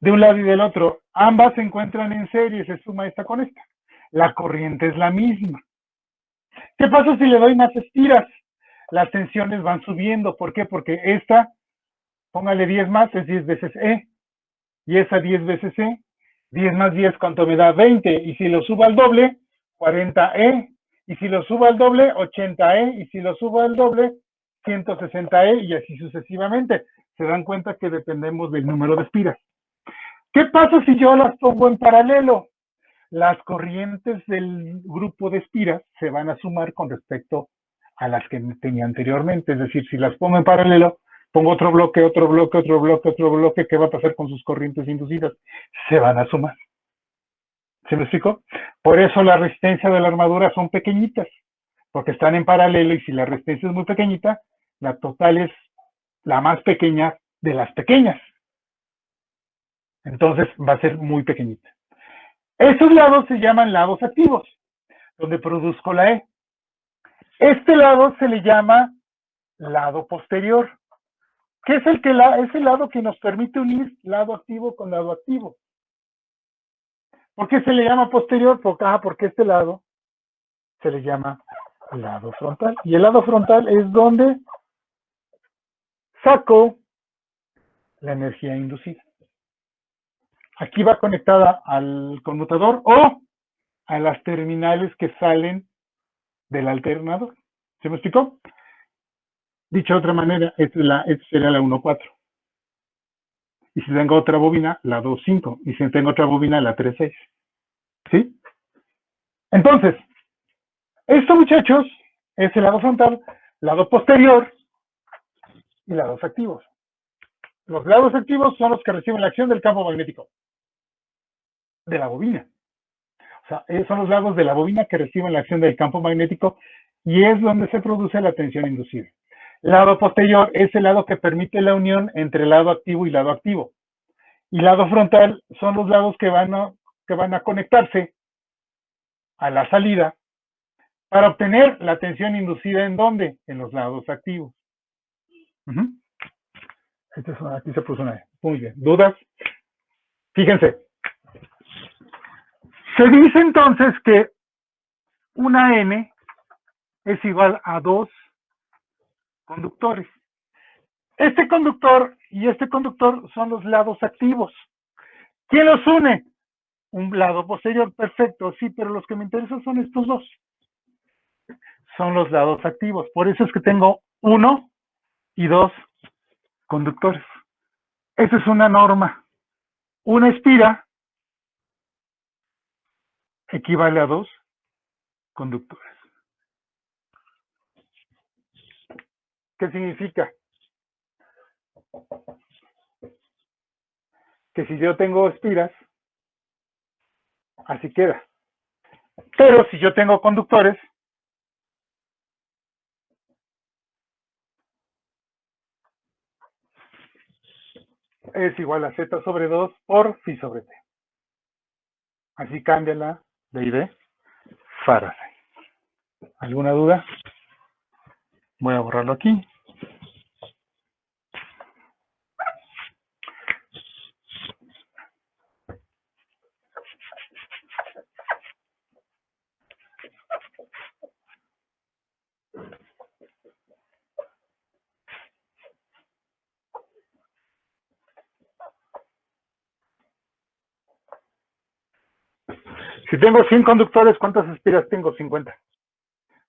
De un lado y del otro. Ambas se encuentran en serie, se suma esta con esta. La corriente es la misma. ¿Qué pasa si le doy más estiras? Las tensiones van subiendo. ¿Por qué? Porque esta, póngale 10 más, es 10 veces E. Y esa 10 veces E. 10 más 10, ¿cuánto me da? 20. Y si lo subo al doble, 40E. Y si lo subo al doble, 80E. Y si lo subo al doble, 160E. Y así sucesivamente. Se dan cuenta que dependemos del número de espiras. ¿Qué pasa si yo las pongo en paralelo? Las corrientes del grupo de espiras se van a sumar con respecto a las que tenía anteriormente. Es decir, si las pongo en paralelo, pongo otro bloque, otro bloque, otro bloque, otro bloque, ¿qué va a pasar con sus corrientes inducidas? Se van a sumar. ¿Se me explicó? Por eso la resistencia de la armadura son pequeñitas, porque están en paralelo y si la resistencia es muy pequeñita, la total es la más pequeña de las pequeñas. Entonces va a ser muy pequeñita. Estos lados se llaman lados activos, donde produzco la E. Este lado se le llama lado posterior, que es el lado que nos permite unir lado activo con lado activo. ¿Por qué se le llama posterior? Porque este lado se le llama lado frontal. Y el lado frontal es donde saco la energía inducida. Aquí va conectada al conmutador o a las terminales que salen del alternador. ¿Se me explicó? Dicho de otra manera, esta sería la 1.4. Y si tengo otra bobina, la 2.5. Y si tengo otra bobina, la 3.6. ¿Sí? Entonces, esto, muchachos, es el lado frontal, lado posterior y lados activos. Los lados activos son los que reciben la acción del campo magnético de la bobina. O sea, son los lados de la bobina que reciben la acción del campo magnético y es donde se produce la tensión inducida. Lado posterior es el lado que permite la unión entre lado activo y lado activo. Y lado frontal son los lados que van a conectarse a la salida para obtener la tensión inducida ¿en dónde? En los lados activos. Aquí se puso una. Muy bien. ¿Dudas? Fíjense. Se dice entonces que una N es igual a 2 conductores. Este conductor y este conductor son los lados activos. ¿Quién los une? Un lado posterior, perfecto, sí, pero los que me interesan son estos dos. Son los lados activos. Por eso es que tengo 1 y 2 conductores. Esa es una norma. Una espira equivale a 2 conductores. ¿Qué significa? Que si yo tengo espiras, así queda. Pero si yo tengo conductores, es igual a Z sobre 2 por phi sobre T. Así cambia la ley de Faraday. ¿Alguna duda? Voy a borrarlo aquí. Si tengo 100 conductores, ¿cuántas espiras tengo? 50.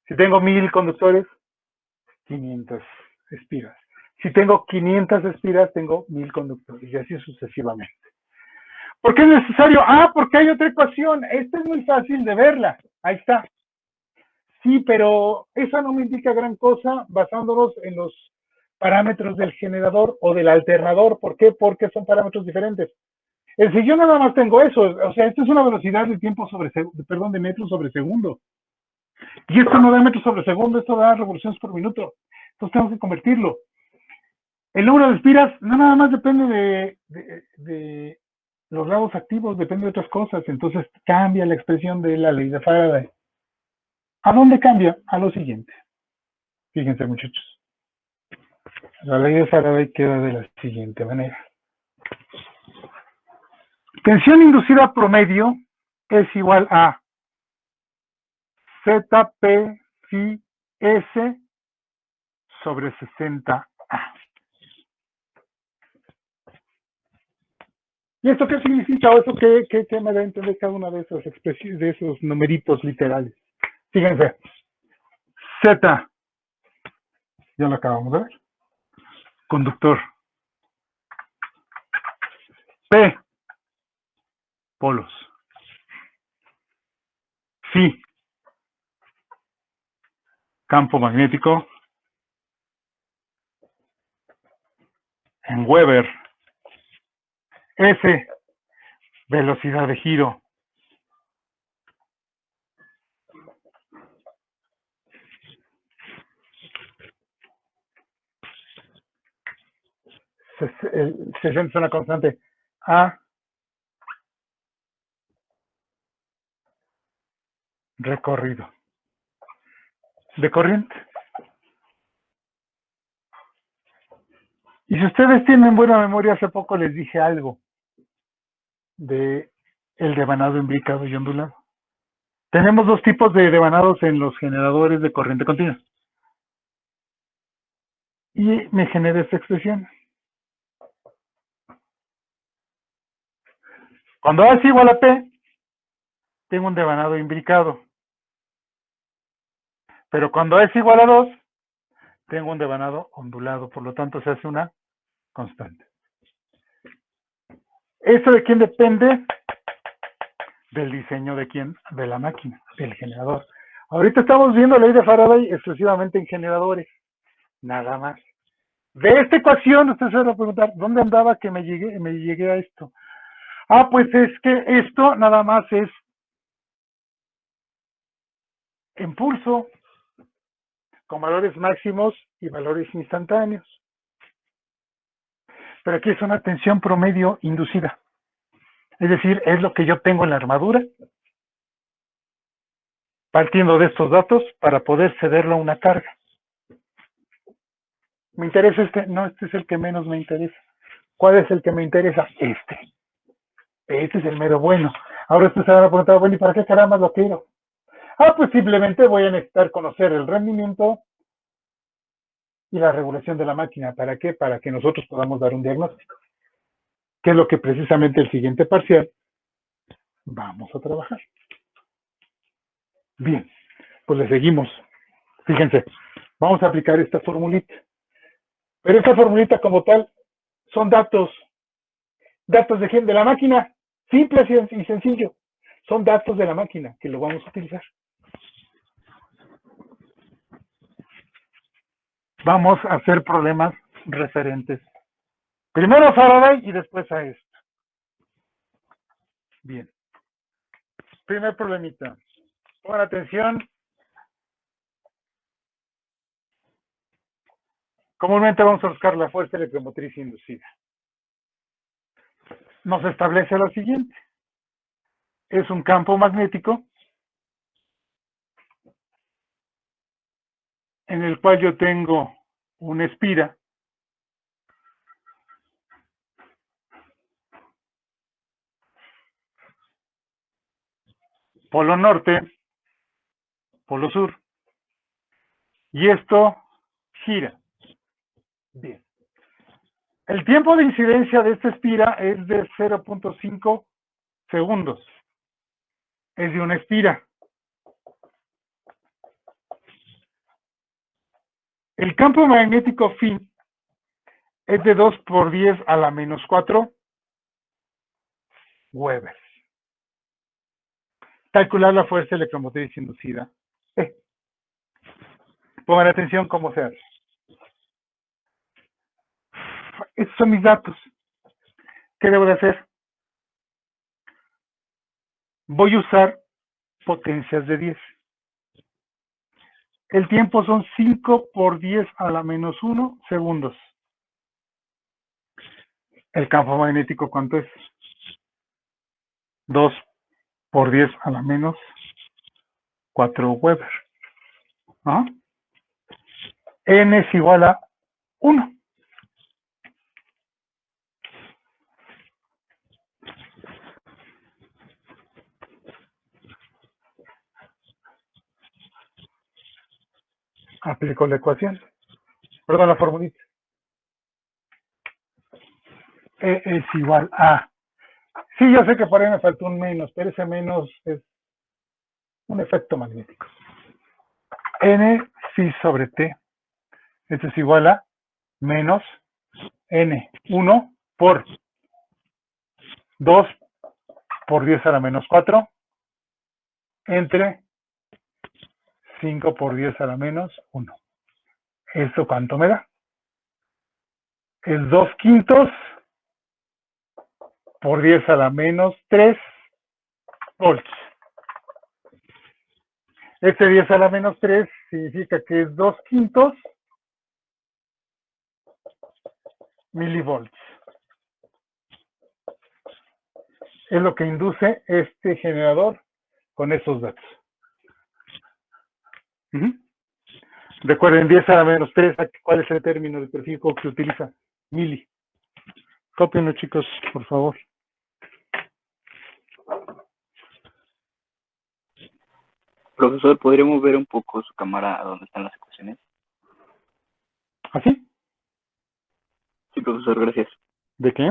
Si tengo 1000 conductores, 500 espiras. Si tengo 500 espiras, tengo 1000 conductores y así sucesivamente. ¿Por qué es necesario? Porque hay otra ecuación. Esta es muy fácil de verla. Ahí está. Sí, pero eso no me indica gran cosa basándonos en los parámetros del generador o del alternador. ¿Por qué? Porque son parámetros diferentes. Si yo nada más tengo eso, o sea, esto es una velocidad de tiempo de metros sobre segundo. Y esto no da metros sobre segundo, esto da revoluciones por minuto. Entonces tengo que convertirlo. El número de espiras no nada más depende de los lados activos, depende de otras cosas. Entonces cambia la expresión de la ley de Faraday. ¿A dónde cambia? A lo siguiente. Fíjense, muchachos. La ley de Faraday queda de la siguiente manera. Tensión inducida promedio es igual a ZP phi S sobre 60A. ¿Y esto qué significa? ¿O eso qué me da a entender cada una de esas expresiones, de esos numeritos literales? Fíjense. Z, ya lo acabamos de ver. Conductor. P, polos. Phi, campo magnético. En Weber. S, velocidad de giro. El 60 es una constante. A, recorrido. De corriente. Y si ustedes tienen buena memoria, hace poco les dije algo de el devanado imbricado y ondulado. Tenemos dos tipos de devanados en los generadores de corriente continua. Y me genera esta expresión. Cuando A es igual a P, tengo un devanado imbricado. Pero cuando A es igual a 2, tengo un devanado ondulado. Por lo tanto, se hace una constante. ¿Eso de quién depende? Del diseño de quién, de la máquina, del generador. Ahorita estamos viendo la ley de Faraday exclusivamente en generadores, nada más. De esta ecuación, usted se va a preguntar, ¿dónde andaba que me llegué a esto? Ah, pues es que esto nada más es impulso, con valores máximos y valores instantáneos. Pero aquí es una tensión promedio inducida. Es decir, es lo que yo tengo en la armadura, partiendo de estos datos para poder cederlo a una carga. ¿Me interesa este? No, este es el que menos me interesa. ¿Cuál es el que me interesa? Este. Este es el mero bueno. Ahora usted se van a preguntar, bueno, ¿y para qué caramba lo quiero? Ah, pues simplemente voy a necesitar conocer el rendimiento y la regulación de la máquina. ¿Para qué? Para que nosotros podamos dar un diagnóstico. Que es lo que precisamente el siguiente parcial vamos a trabajar. Bien, pues le seguimos. Fíjense, vamos a aplicar esta formulita. Pero esta formulita como tal son datos. ¿Datos de quién? De la máquina. Simple y sencillo. Son datos de la máquina que lo vamos a utilizar. Vamos a hacer problemas referentes. Primero a Faraday y después a esto. Bien. Primer problemita. Pongan atención. Comúnmente vamos a buscar la fuerza electromotriz inducida. Nos establece lo siguiente. Es un campo magnético en el cual yo tengo una espira polo norte, polo sur, y esto gira. Bien. El tiempo de incidencia de esta espira es de 0.5 segundos. Es de una espira. El campo magnético phi es de 2 por 10 a la menos 4 Weber. Calcular la fuerza electromotriz inducida. Pongan atención cómo se hace. Estos son mis datos. ¿Qué debo de hacer? Voy a usar potencias de 10. El tiempo son 5 por 10 a la menos 1 segundos. El campo magnético, ¿cuánto es? 2 por 10 a la menos 4 Weber. ¿Ah? N es igual a 1. Aplico la ecuación. Perdón, la formulita. E es igual a... Sí, yo sé que por ahí me faltó un menos, pero ese menos es un efecto magnético. N phi sobre T. Esto es igual a menos N1 por 2 por 10 a la menos 4 entre 5 por 10 a la menos 1. ¿Esto cuánto me da? Es 2/5 por 10 a la menos 3 volts. Este 10 a la menos 3 significa que es 2/5 milivolts. Es lo que induce este generador con esos datos. Recuerden, 10 a la menos 3, ¿cuál es el término de prefijo que se utiliza? Mili. Cópienlo, chicos, por favor.
Profesor, ¿podría mover un poco su cámara a donde están las ecuaciones?
¿Así?
Sí, profesor, gracias.
¿De qué?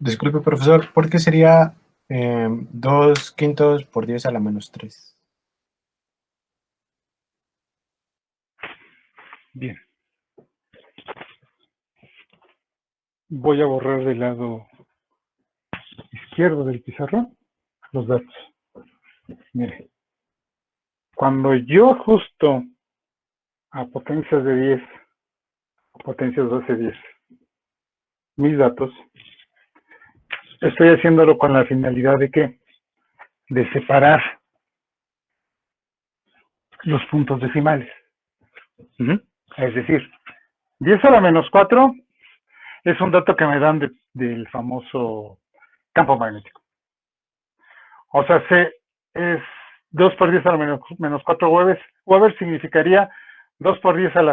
Disculpe, profesor, ¿por qué sería 2 quintos por 10 a la menos 3?
Bien. Voy a borrar del lado izquierdo del pizarrón los datos. Mire, cuando yo ajusto a potencias de 10, a potencias 12-10, mis datos, estoy haciéndolo con la finalidad de ¿qué? De separar los puntos decimales. Es decir, 10 a la menos 4 es un dato que me dan del famoso campo magnético. O sea, es 2 por 10 a la menos 4 Weber. Weber significaría 2 por 10 a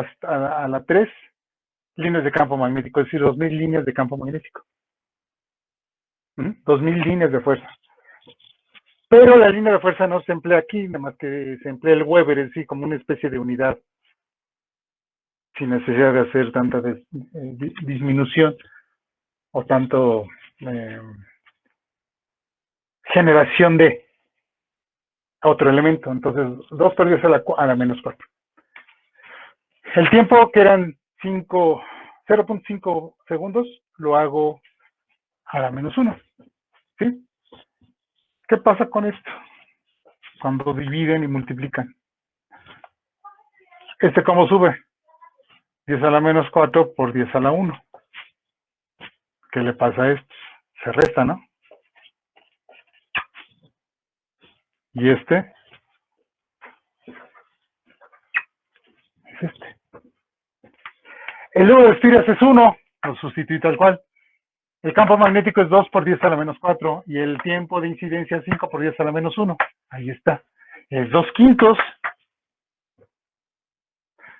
la 3 líneas de campo magnético, es decir, 2000 líneas de campo magnético. 2000 líneas de fuerza. Pero la línea de fuerza no se emplea aquí, nada más que se emplea el Weber en sí como una especie de unidad, sin necesidad de hacer tanta disminución o tanto generación de otro elemento. Entonces, 2 por 10 a la menos 4. El tiempo, que eran 0.5 segundos, lo hago a la menos 1. ¿Sí? ¿Qué pasa con esto? Cuando dividen y multiplican. ¿Cómo sube? 10 a la menos 4 por 10 a la 1. ¿Qué le pasa a esto? Se resta, ¿no? Y este es este. El número de espiras es 1, lo sustituí tal cual. El campo magnético es 2 por 10 a la menos 4 y el tiempo de incidencia es 5 por 10 a la menos 1. Ahí está. Es 2 quintos.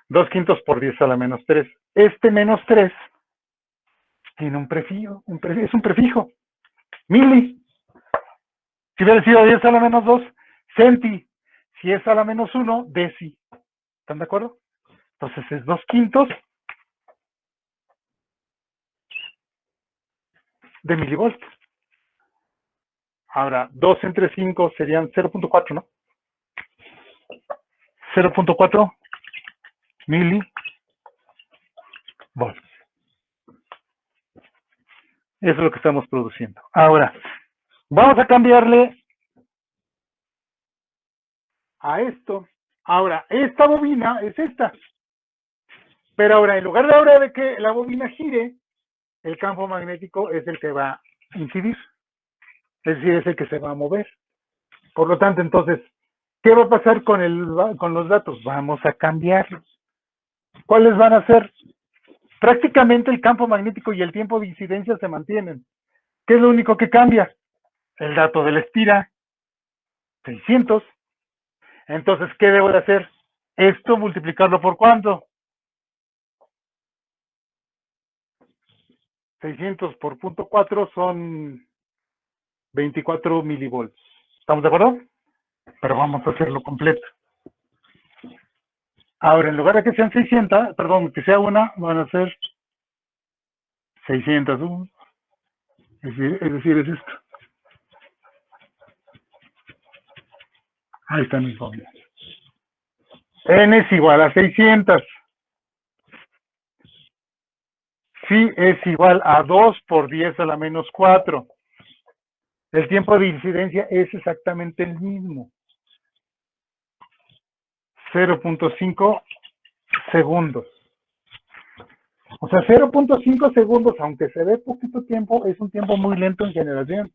2 quintos por 10 a la menos 3. Este menos 3 tiene un prefijo, es un prefijo. Mili. Si hubiera sido 10 a la menos 2, centi. Si es a la menos 1, deci. ¿Están de acuerdo? Entonces es 2 quintos de milivolts. Ahora, 2 entre 5 serían 0.4, ¿no? 0.4 milivolts. Eso es lo que estamos produciendo. Ahora, vamos a cambiarle a esto. Ahora, esta bobina es esta. Pero ahora, en lugar de que la bobina gire, el campo magnético es el que va a incidir. Es decir, es el que se va a mover. Por lo tanto, entonces, ¿qué va a pasar con los datos? Vamos a cambiarlos. ¿Cuáles van a ser? Prácticamente el campo magnético y el tiempo de incidencia se mantienen. ¿Qué es lo único que cambia? El dato de la espira, 600. Entonces, ¿qué debo de hacer? Esto multiplicarlo por ¿cuánto? 600 por 0.4 son 24 milivolts. ¿Estamos de acuerdo? Pero vamos a hacerlo completo. Ahora, en lugar de que sean 600, perdón, que sea una, van a ser 600. Es decir, es esto. Ahí están mis fórmulas. N es igual a 600. Phi es igual a 2 por 10 a la menos 4. El tiempo de incidencia es exactamente el mismo. 0.5 segundos. O sea, 0.5 segundos, aunque se ve poquito tiempo, es un tiempo muy lento en generación.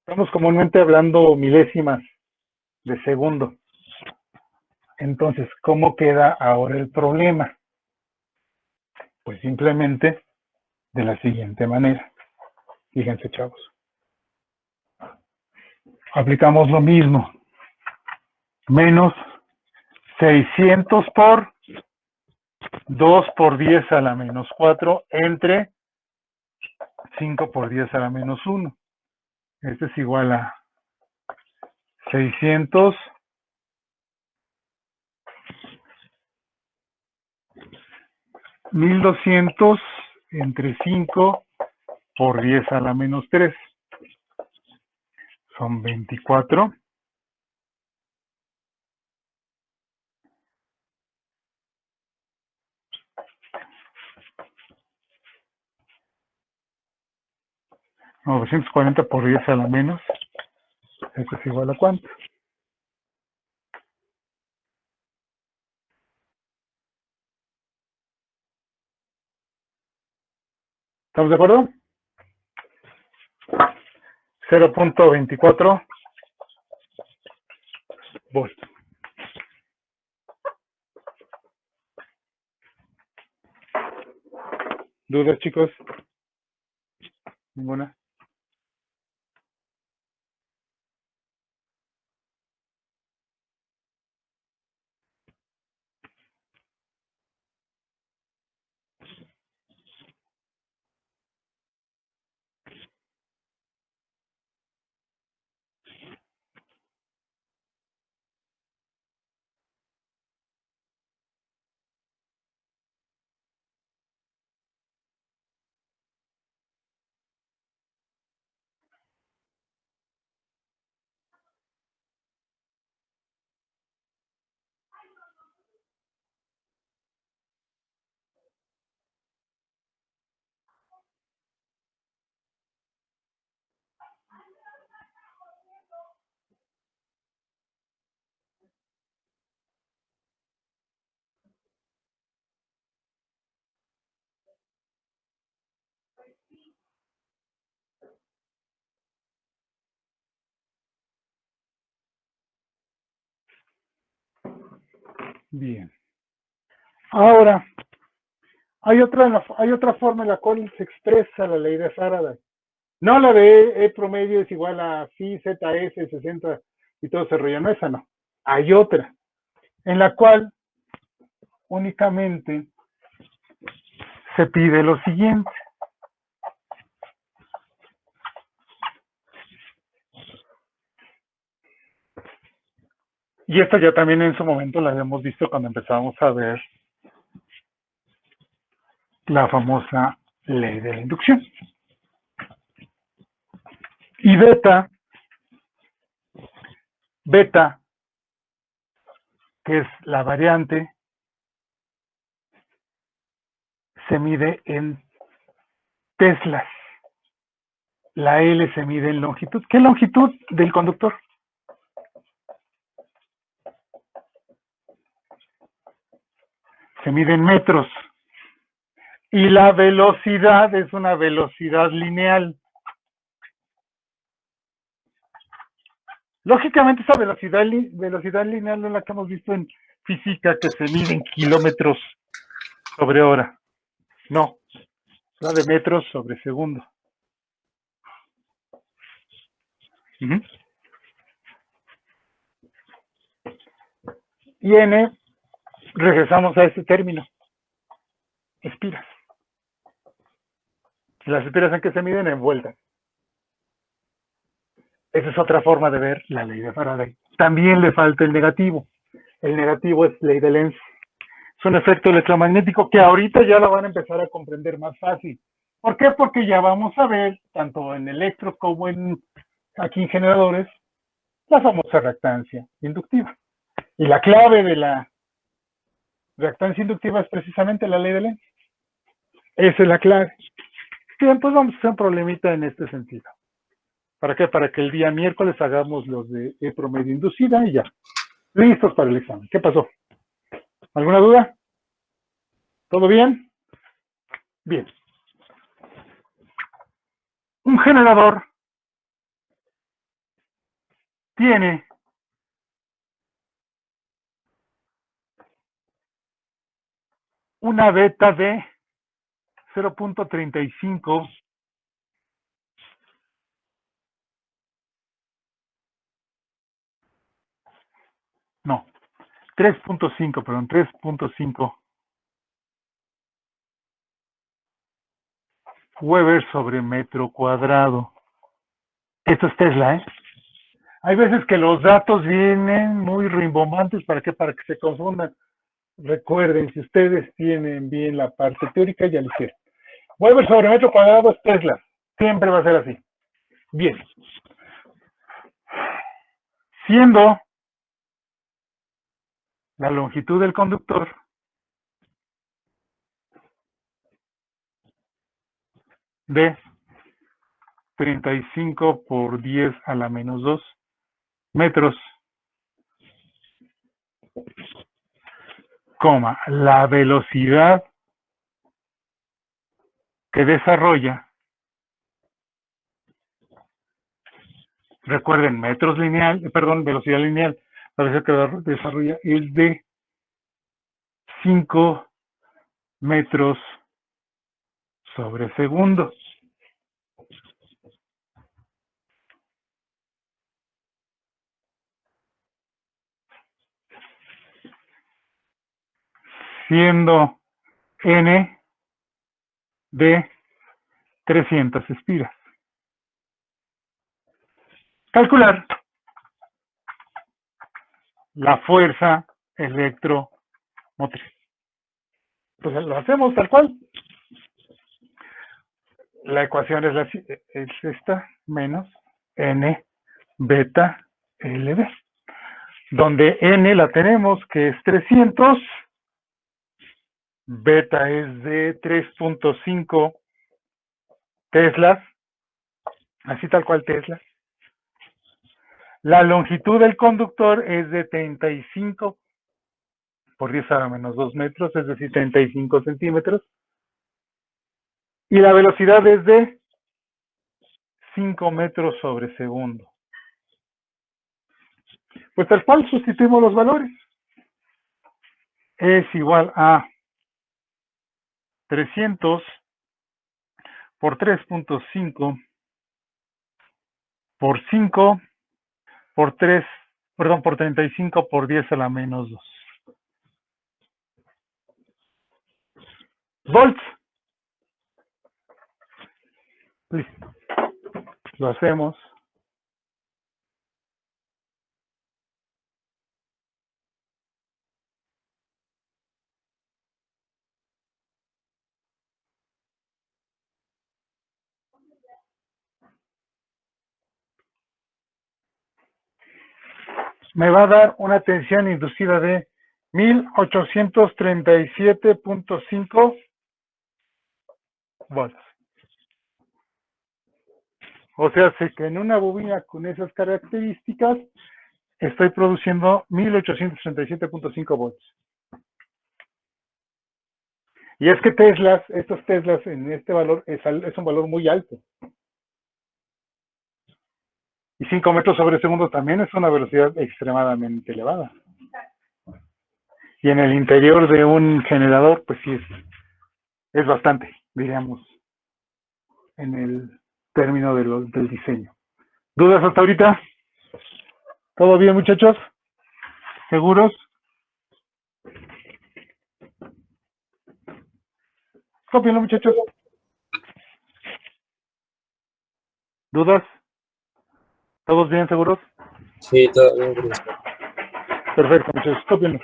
Estamos comúnmente hablando milésimas de segundo. Entonces, ¿cómo queda ahora el problema? Pues simplemente de la siguiente manera. Fíjense, chavos. Aplicamos lo mismo. Menos 600 por 2 por 10 a la menos 4 entre 5 por 10 a la menos 1. Esto es igual a 600 1200 entre 5 por 10 a la menos 3. Son 24. No, 240 por 10 a la menos. Esto es igual a ¿cuánto? ¿Estamos de acuerdo? 0.24 volts. ¿Dudas, chicos? ¿Ninguna? Bien. Ahora, hay otra forma en la cual se expresa la ley de Faraday. No la de E promedio es igual a phi ZS 60 y todo ese rollo. No, esa no. Hay otra en la cual únicamente se pide lo siguiente. Y esta ya también en su momento la habíamos visto cuando empezamos a ver la famosa ley de la inducción. Y beta, que es la variante, se mide en teslas. La L se mide en longitud. ¿Qué longitud del conductor? Se mide en metros. Y la velocidad es una velocidad lineal. Lógicamente esa velocidad lineal no es la que hemos visto en física, que se mide en kilómetros sobre hora. No, la de metros sobre segundo. Y N, regresamos a este término. Espiras. Las espiras en que se miden en vueltas. Esa es otra forma de ver la ley de Faraday. También le falta el negativo. El negativo es ley de Lenz. Es un efecto electromagnético que ahorita ya lo van a empezar a comprender más fácil. ¿Por qué? Porque ya vamos a ver, tanto en electro como aquí en generadores, la famosa reactancia inductiva. Y la clave de la reactancia inductiva es precisamente la ley de Lenz. Esa es la clave. Bien, pues vamos a hacer un problemita en este sentido. ¿Para qué? Para que el día miércoles hagamos los de promedio inducida y ya. Listos para el examen. ¿Qué pasó? ¿Alguna duda? ¿Todo bien? Bien. Un generador tiene una beta de 0.35 no, 3.5, perdón, 3.5 Weber sobre metro cuadrado. Esto es Tesla, ¿eh? Hay veces que los datos vienen muy rimbombantes, ¿para qué? Para que se confundan. Recuerden, si ustedes tienen bien la parte teórica, ya lo hicieron. Weber sobre metro cuadrado es Tesla. Siempre va a ser así. Bien. Siendo la longitud del conductor de 35 por 10 a la menos 2 metros, coma, la velocidad que desarrolla, recuerden, metros lineal, perdón, velocidad lineal, la velocidad que desarrolla es de 5 metros sobre segundo. Siendo n de 300 espiras. Calcular la fuerza electromotriz. Entonces lo hacemos tal cual. La ecuación es esta, menos n beta LB, donde n la tenemos que es 300, beta es de 3.5 teslas, así tal cual teslas. La longitud del conductor es de 35 por 10 a la menos 2 metros, es decir, 35 centímetros. Y la velocidad es de 5 metros sobre segundo. Pues tal cual sustituimos los valores. Es igual a 300 por 3.5 por 5 por 3, perdón, por 35 por 10 a la menos 2. Volts. Listo. Lo hacemos. Me va a dar una tensión inducida de 1837.5 volts. O sea, sé que en una bobina con esas características estoy produciendo 1837.5 volts. Y es que estos Teslas en este valor es un valor muy alto. Y 5 metros sobre segundo también es una velocidad extremadamente elevada. Y en el interior de un generador, pues sí es bastante, diríamos, en el término del diseño. ¿Dudas hasta ahorita? ¿Todo bien, muchachos? ¿Seguros? Cópienlo, muchachos. ¿Dudas? ¿Todos bien, seguros?
Sí, todo bien, profesor.
Perfecto, muchachos, cópienlo.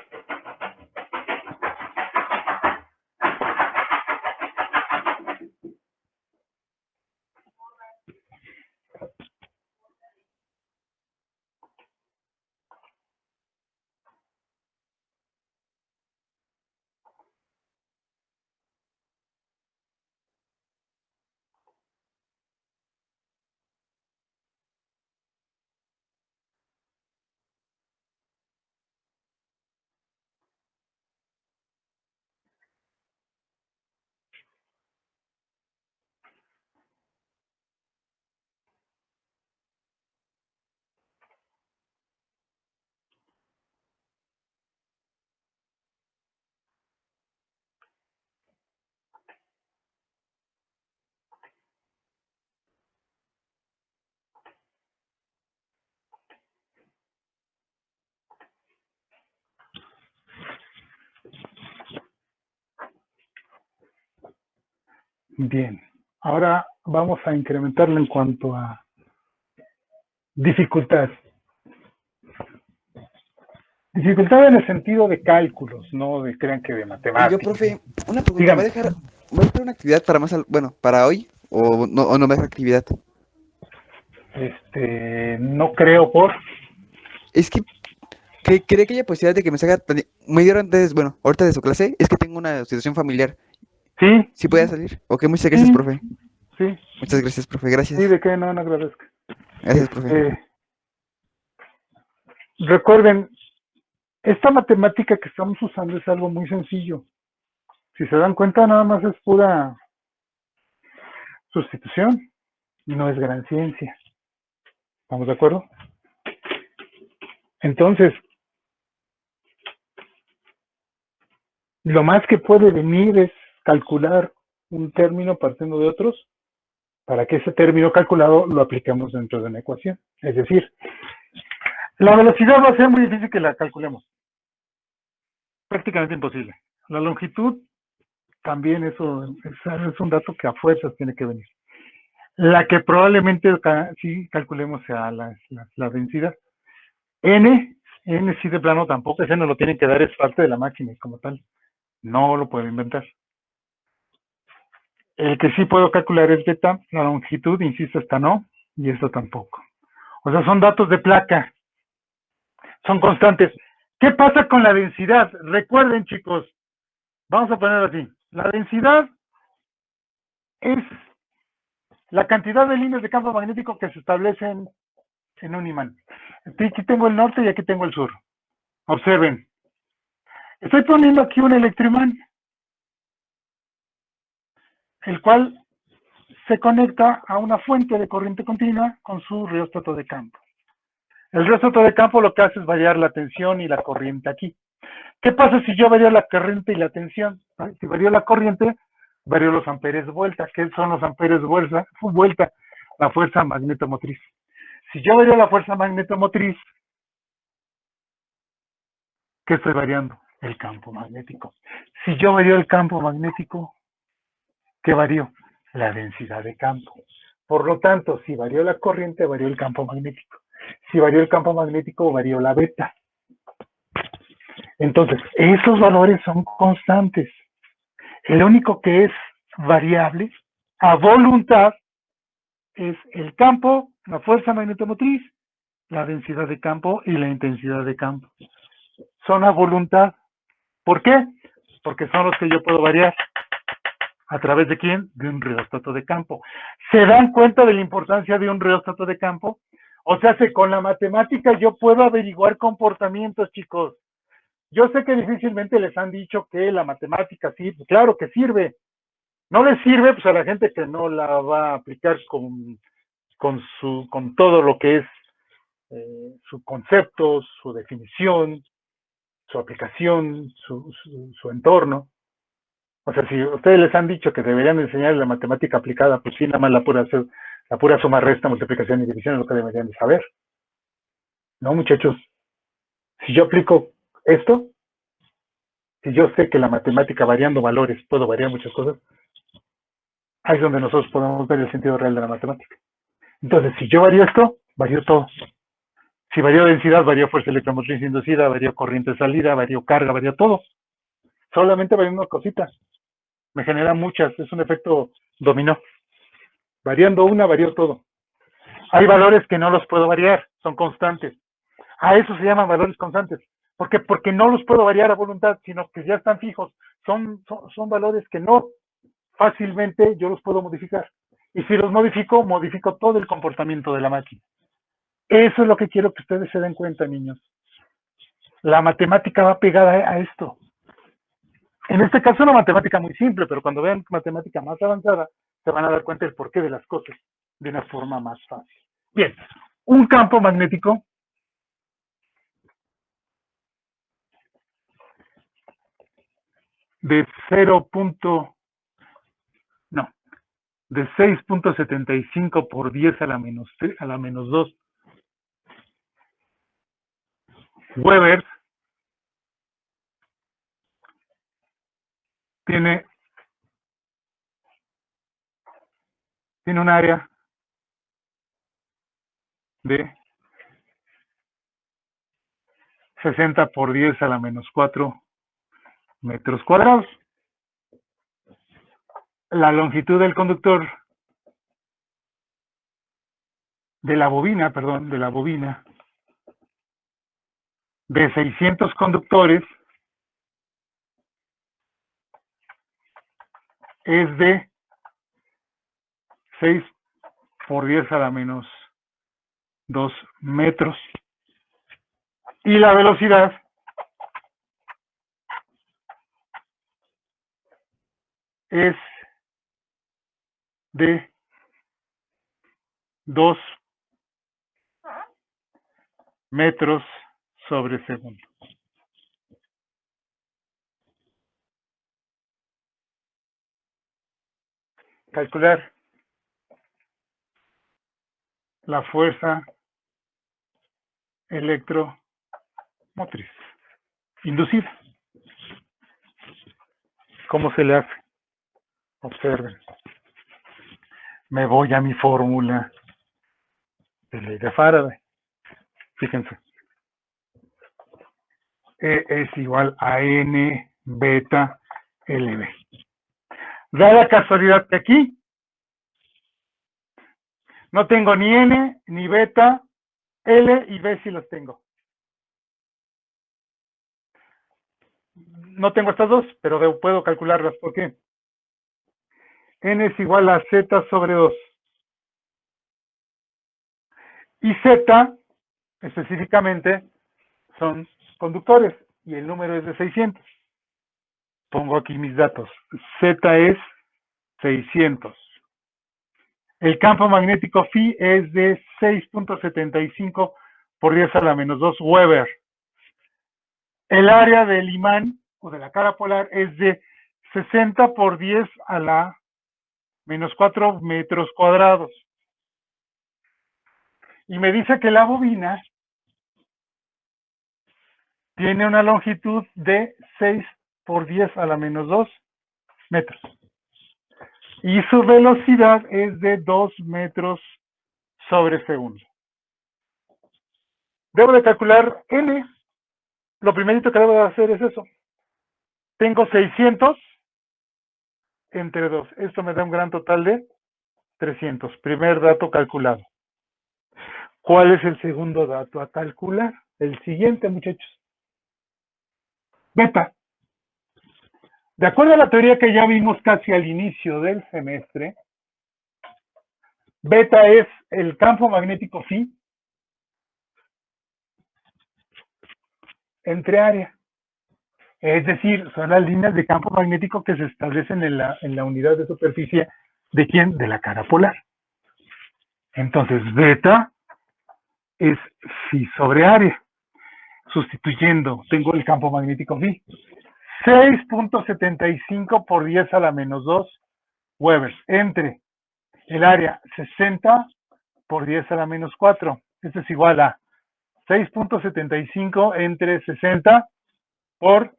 Bien. Ahora vamos a incrementarlo en cuanto a dificultad. Dificultad en el sentido de cálculos, no de crean que de
Yo,
matemáticas.
profe, una pregunta,
Dígame.
¿va a dejar una actividad para más, bueno, para hoy? O no me deja actividad?
No creo por.
Es que cree que haya posibilidad de que me salga, me dieron antes, bueno, ahorita de su clase, es que tengo una situación familiar.
Sí,
¿Sí puede salir? Ok, muchas gracias,
sí,
profe.
sí,
Muchas gracias, profe,
sí,
gracias.
de qué no agradezco.
Gracias, profe.
Recuerden, esta matemática que estamos usando es algo muy sencillo. Si se dan cuenta, nada más es pura sustitución y no es gran ciencia. ¿Estamos de acuerdo? Entonces, lo más que puede venir es calcular un término partiendo de otros para que ese término calculado lo apliquemos dentro de una ecuación. Es decir, la velocidad va a ser muy difícil que la calculemos. Prácticamente imposible. La longitud también eso es un dato que a fuerzas tiene que venir. La que probablemente sí calculemos sea la densidad. N sí de plano tampoco, ese no lo tienen que dar, es parte de la máquina como tal. No lo puedo inventar. El que sí puedo calcular es beta, la longitud, insisto, esta no, y esto tampoco. O sea, son datos de placa, son constantes. ¿Qué pasa con la densidad? Recuerden, chicos, vamos a ponerlo así. La densidad es la cantidad de líneas de campo magnético que se establecen en un imán. Aquí tengo el norte y aquí tengo el sur. Observen. Estoy poniendo aquí un electroimán, el cual se conecta a una fuente de corriente continua con su rióstato de campo. El rióstato de campo lo que hace es variar la tensión y la corriente aquí. ¿Qué pasa si yo varío la corriente y la tensión? Si varío la corriente, varío los amperes vuelta. ¿Qué son los amperes vuelta? La fuerza magnetomotriz. Si yo varío la fuerza magnetomotriz, ¿qué estoy variando? El campo magnético. Si yo varío el campo magnético, ¿qué varío? La densidad de campo. Por lo tanto, si varió la corriente, varió el campo magnético. Si varió el campo magnético, varió la beta. Entonces, esos valores son constantes. El único que es variable a voluntad es el campo, la fuerza magnetomotriz, la densidad de campo y la intensidad de campo. Son a voluntad. ¿Por qué? Porque son los que yo puedo variar. ¿A través de quién? De un rióstato de campo. ¿Se dan cuenta de la importancia de un rióstato de campo? O sea, con la matemática yo puedo averiguar comportamientos, chicos. Yo sé que difícilmente les han dicho que la matemática sirve. Claro que sirve. No les sirve pues a la gente que no la va a aplicar con todo lo que es su concepto, su definición, su aplicación, su entorno. O sea, si ustedes les han dicho que deberían enseñar la matemática aplicada, pues sí, nada más la pura suma, resta, multiplicación y división es lo que deberían de saber. No, muchachos, si yo aplico esto, si yo sé que la matemática variando valores puedo variar muchas cosas, ahí es donde nosotros podemos ver el sentido real de la matemática. Entonces, si yo varío esto, varío todo. Si varío densidad, varío fuerza electromotriz inducida, varío corriente de salida, varío carga, varío todo. Solamente varío una cosita. Me genera muchas, es un efecto dominó. Variando una, varío todo. Hay valores que no los puedo variar, son constantes. A eso se llaman valores constantes. ¿Por qué? Porque no los puedo variar a voluntad, sino que ya están fijos. Son valores que no fácilmente yo los puedo modificar. Y si los modifico, modifico todo el comportamiento de la máquina. Eso es lo que quiero que ustedes se den cuenta, niños. La matemática va pegada a esto. En este caso, una matemática muy simple, pero cuando vean matemática más avanzada, se van a dar cuenta del porqué de las cosas de una forma más fácil. Bien, un campo magnético de 6.75 por 10 a la menos 2 Weber tiene tiene un área de 60 por 10 a la menos 4 metros cuadrados. La longitud del conductor de la bobina de 600 conductores es de 6 por 10 a la menos 2 metros. Y la velocidad es de 2 metros sobre segundo. Calcular la fuerza electromotriz inducida. ¿Cómo se le hace? Observen. Me voy a mi fórmula de ley de Faraday. Fíjense. E es igual a N beta LB. Da la casualidad que aquí no tengo ni N, ni beta, L y B si los tengo. No tengo estas dos, pero puedo calcularlas. ¿Por qué? N es igual a Z sobre 2. Y Z, específicamente, son conductores. Y el número es de 600. Pongo aquí mis datos. Z es 600. El campo magnético phi es de 6.75 por 10 a la menos 2 Weber. El área del imán o de la cara polar es de 60 por 10 a la menos 4 metros cuadrados. Y me dice que la bobina tiene una longitud de 6 por 10 a la menos 2 metros. Y su velocidad es de 2 metros sobre segundo. Debo de calcular N. Lo primerito que debo de hacer es eso. Tengo 600 entre 2. Esto me da un gran total de 300. Primer dato calculado. ¿Cuál es el segundo dato a calcular? El siguiente, muchachos. Beta. De acuerdo a la teoría que ya vimos casi al inicio del semestre, beta es el campo magnético phi entre área. Es decir, son las líneas de campo magnético que se establecen en la unidad de superficie ¿de quién? De la cara polar. Entonces, beta es phi sobre área. Sustituyendo, tengo el campo magnético phi. 6.75 por 10 a la menos 2 Weber entre el área 60 por 10 a la menos 4. Esto es igual a 6.75 entre 60 por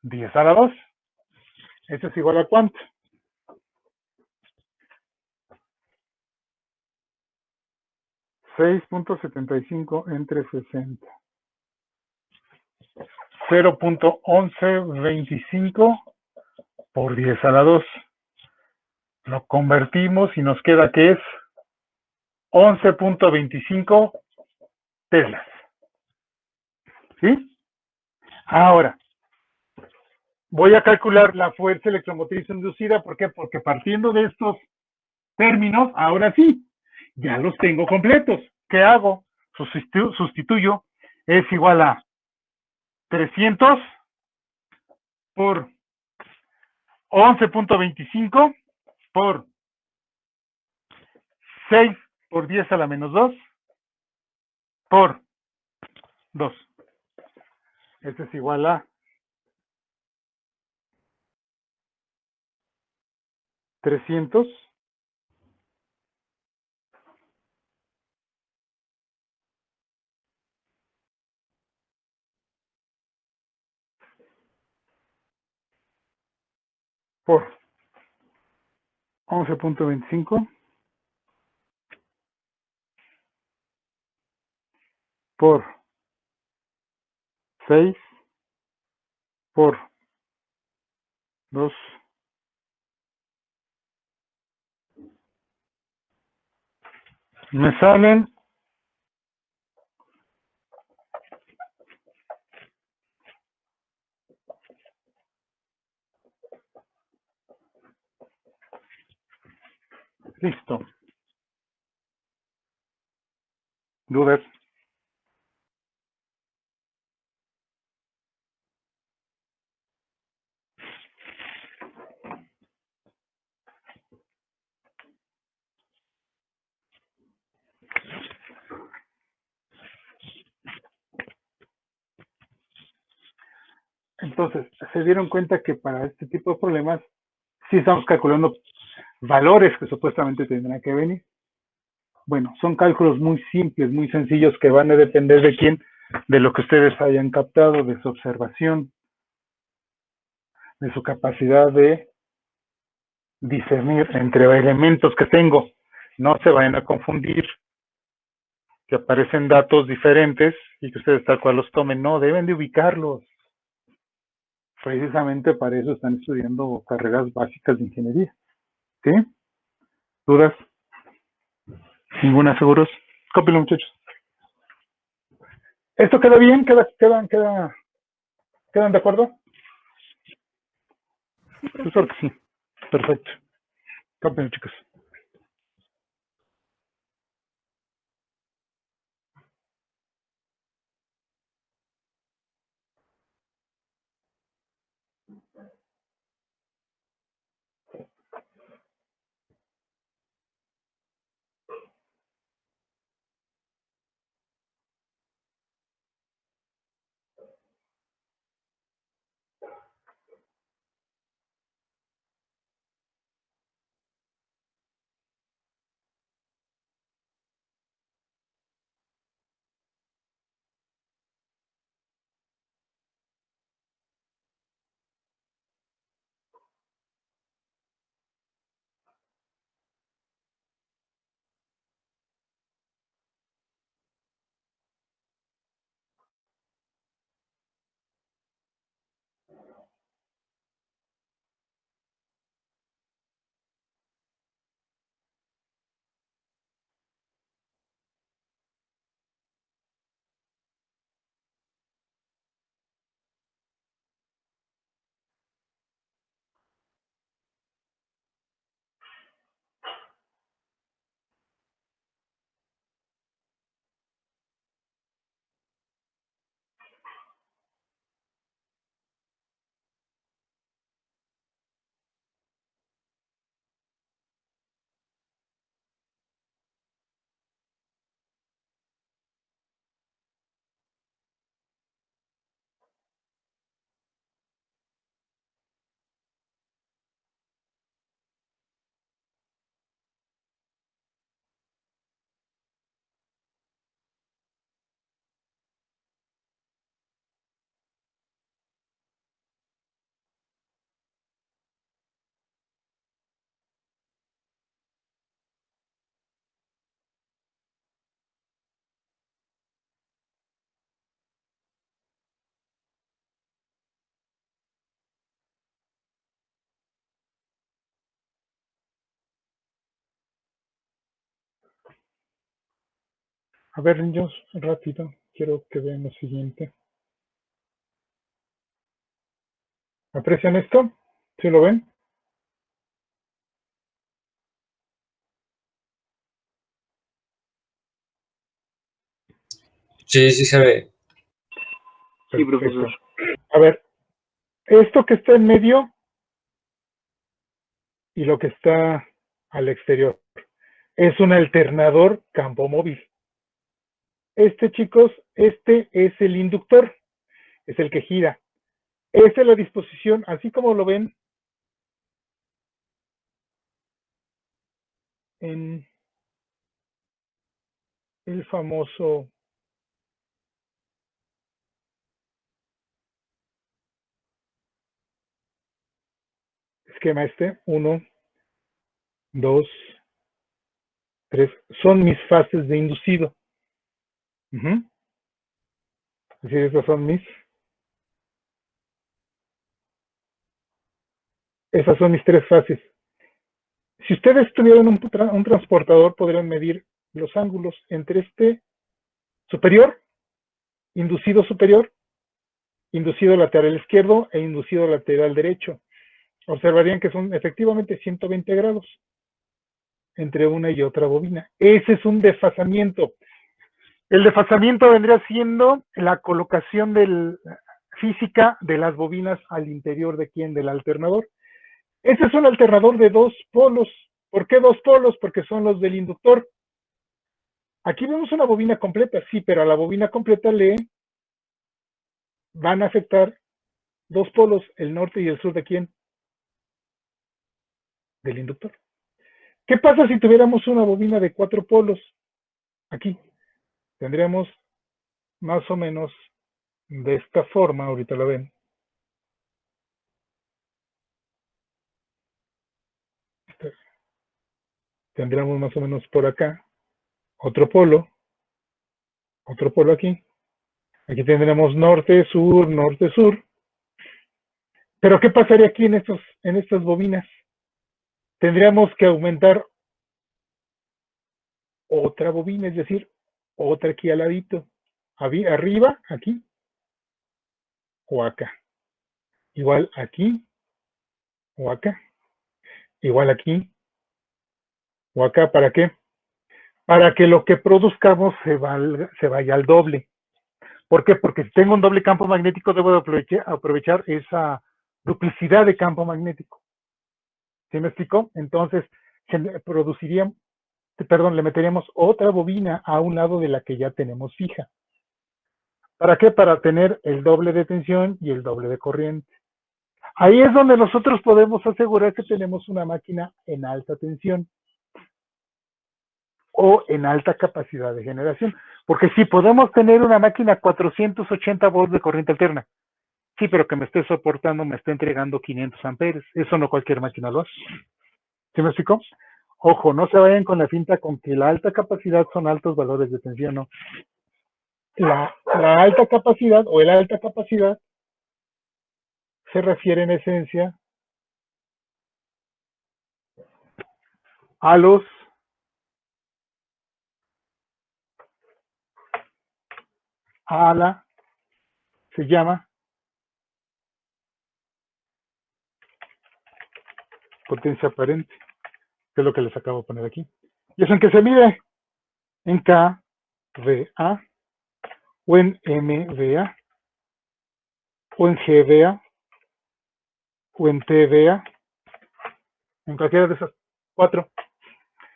10 a la 2. Esto es igual a ¿cuánto? 6.75 entre 60. 0.1125 por 10 a la 2. Lo convertimos y nos queda que es 11.25 teslas. ¿Sí? Ahora, voy a calcular la fuerza electromotriz inducida. ¿Por qué? Porque partiendo de estos términos, ahora sí, ya los tengo completos. ¿Qué hago? Sustituyo. Es igual a 300 por 11.25 por 6 por 10 a la menos 2 por 2. Esto es igual a 300 por 11.25 por 6 por 2 me salen 'Listo. ¿Dudas? Entonces, se dieron cuenta que para este tipo de problemas sí estamos calculando valores que supuestamente tendrán que venir. Bueno, son cálculos muy simples, muy sencillos que van a depender de quién, de lo que ustedes hayan captado, de su observación, de su capacidad de discernir entre elementos que tengo. No se vayan a confundir, que aparecen datos diferentes y que ustedes tal cual los tomen. No, deben de ubicarlos. Precisamente para eso están estudiando carreras básicas de ingeniería. ¿Sí? ¿Dudas? ¿Ninguna, seguros? Cópilo, muchachos. ¿Esto queda bien? ¿Quedan de acuerdo? Pues creo que sí. Perfecto. Cópilo, chicos. A ver, niños, rápido. Quiero que vean lo siguiente. ¿Aprecian esto? ¿Sí lo ven?
Sí, sí se ve.
Sí,
Perfecto.
profesor.
A ver, esto que está en medio y lo que está al exterior es un alternador campo móvil. Chicos, este es el inductor, es el que gira. Esta es la disposición, así como lo ven en el famoso esquema 1, 2, 3, son mis fases de inducido. Es decir, esas son mis tres fases. Si ustedes tuvieran un transportador, podrían medir los ángulos entre este superior, inducido superior, inducido lateral izquierdo e inducido lateral derecho. Observarían que son efectivamente 120 grados entre una y otra bobina. Ese es un desfasamiento. El desfasamiento vendría siendo la colocación física de las bobinas al interior de quién, del alternador. Este es un alternador de dos polos. ¿Por qué dos polos? Porque son los del inductor. Aquí vemos una bobina completa, sí, pero a la bobina completa le van a afectar dos polos, el norte y el sur de quién, del inductor. ¿Qué pasa si tuviéramos una bobina de 4 polos? Aquí tendríamos más o menos de esta forma, ahorita lo ven. Tendríamos más o menos por acá otro polo aquí. Aquí tendremos norte, sur. Pero ¿qué pasaría aquí en estas bobinas? Tendríamos que aumentar otra bobina, es decir, otra aquí al ladito. Arriba, aquí, o acá. Igual aquí, o acá. Igual aquí, o acá. ¿Para qué? Para que lo que produzcamos se vaya al doble. ¿Por qué? Porque si tengo un doble campo magnético, debo de aprovechar esa duplicidad de campo magnético. ¿Sí me explicó? Entonces, le meteríamos otra bobina a un lado de la que ya tenemos fija. ¿Para qué? Para tener el doble de tensión y el doble de corriente. Ahí es donde nosotros podemos asegurar que tenemos una máquina en alta tensión o en alta capacidad de generación. Porque sí, podemos tener una máquina 480 volts de corriente alterna. Sí, pero que me esté soportando, me esté entregando 500 amperes. Eso no cualquier máquina lo hace. ¿Sí me explicó? Ojo, no se vayan con la finta con que la alta capacidad son altos valores de tensión, no. La alta capacidad o el alta capacidad se refiere en esencia a se llama potencia aparente, que es lo que les acabo de poner aquí. ¿Y eso en qué se mide? En kVA, o en mVA, o en gVA, o en tVA, en cualquiera de esas 4.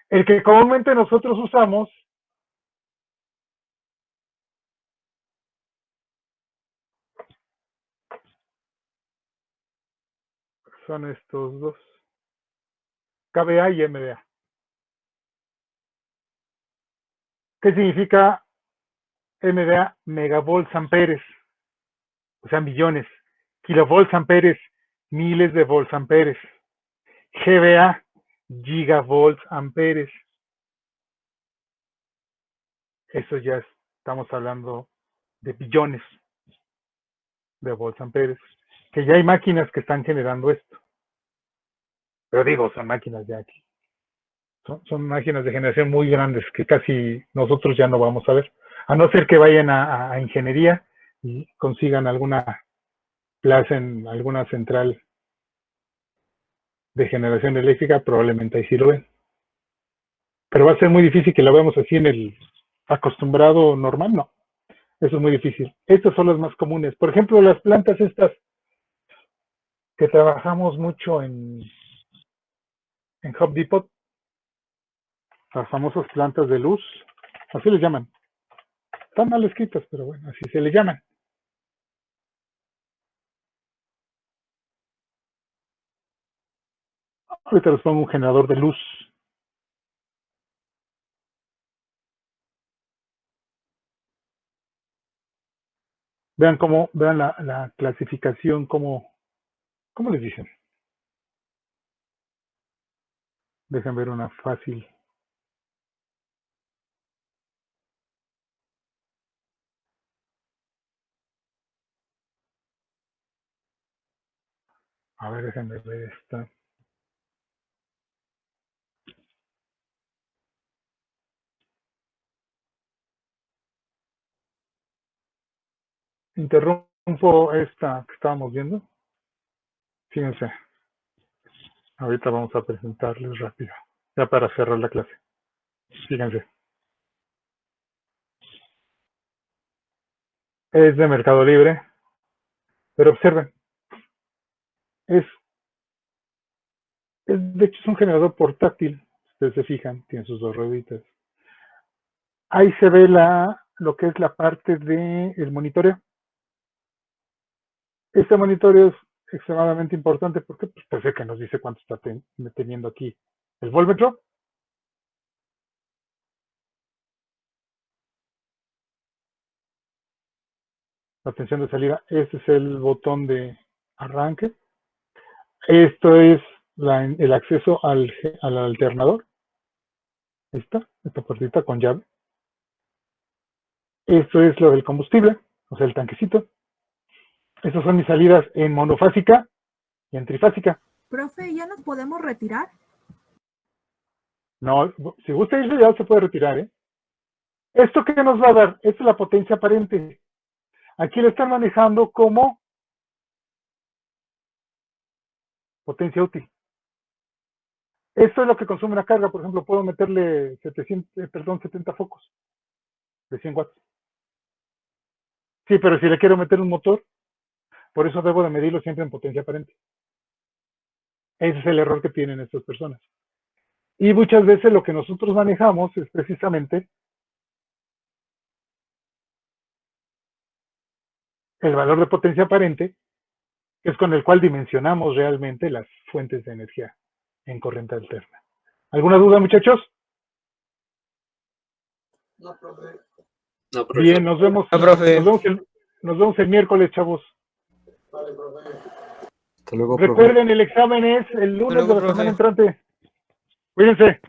El que comúnmente nosotros usamos son estos dos, kVA y mVA. ¿Qué significa mVA? Megavolts amperes, o sea, millones. Kilovolts amperes, miles de volts amperes. GVA, gigavolts amperes. Eso ya estamos hablando de billones de volts amperes. Que ya hay máquinas que están generando esto. Pero digo, son máquinas ya aquí. Son máquinas de generación muy grandes que casi nosotros ya no vamos a ver. A no ser que vayan a ingeniería y consigan alguna plaza en alguna central de generación eléctrica, probablemente ahí sí lo ven. Pero va a ser muy difícil que lo veamos así en el acostumbrado normal, no. Eso es muy difícil. Estos son los más comunes. Por ejemplo, las plantas estas que trabajamos mucho en Home Depot, las famosas plantas de luz, así les llaman. Están mal escritas, pero bueno, así se les llaman. Ahorita les pongo un generador de luz. Vean la clasificación, ¿cómo les dicen? Dejen ver una fácil. A ver, déjenme ver esta. Interrumpo esta que estábamos viendo. Fíjense, ahorita vamos a presentarles rápido, ya para cerrar la clase. Fíjense. Es de Mercado Libre, pero observen, de hecho es un generador portátil, ustedes se fijan, tiene sus dos rueditas. Ahí se ve lo que es la parte del monitoreo. Este monitoreo es extremadamente importante porque pues sé que nos dice cuánto está teniendo aquí el voltmetro. La tensión de salida, este es el botón de arranque. Esto es el acceso al alternador. Esta puertita con llave. Esto es lo del combustible, o sea, el tanquecito. Estas son mis salidas en monofásica y en trifásica.
Profe, ¿ya nos podemos retirar?
No, si gusta irse ya se puede retirar, ¿eh? ¿Esto qué nos va a dar? Esta es la potencia aparente. Aquí lo están manejando como potencia útil. Esto es lo que consume una carga. Por ejemplo, puedo meterle 70 focos de 100 watts. Sí, pero si le quiero meter un motor, por eso debo de medirlo siempre en potencia aparente. Ese es el error que tienen estas personas. Y muchas veces lo que nosotros manejamos es precisamente el valor de potencia aparente, que es con el cual dimensionamos realmente las fuentes de energía en corriente alterna. ¿Alguna duda, muchachos?
No, profe.
No, profe.
Bien, nos vemos.
Ah, profe.
Nos vemos el miércoles, chavos.
Vale, profe.
Hasta luego, profe.
Recuerden, el examen es el lunes
Hasta luego,
de la semana
profe.
entrante. Cuídense.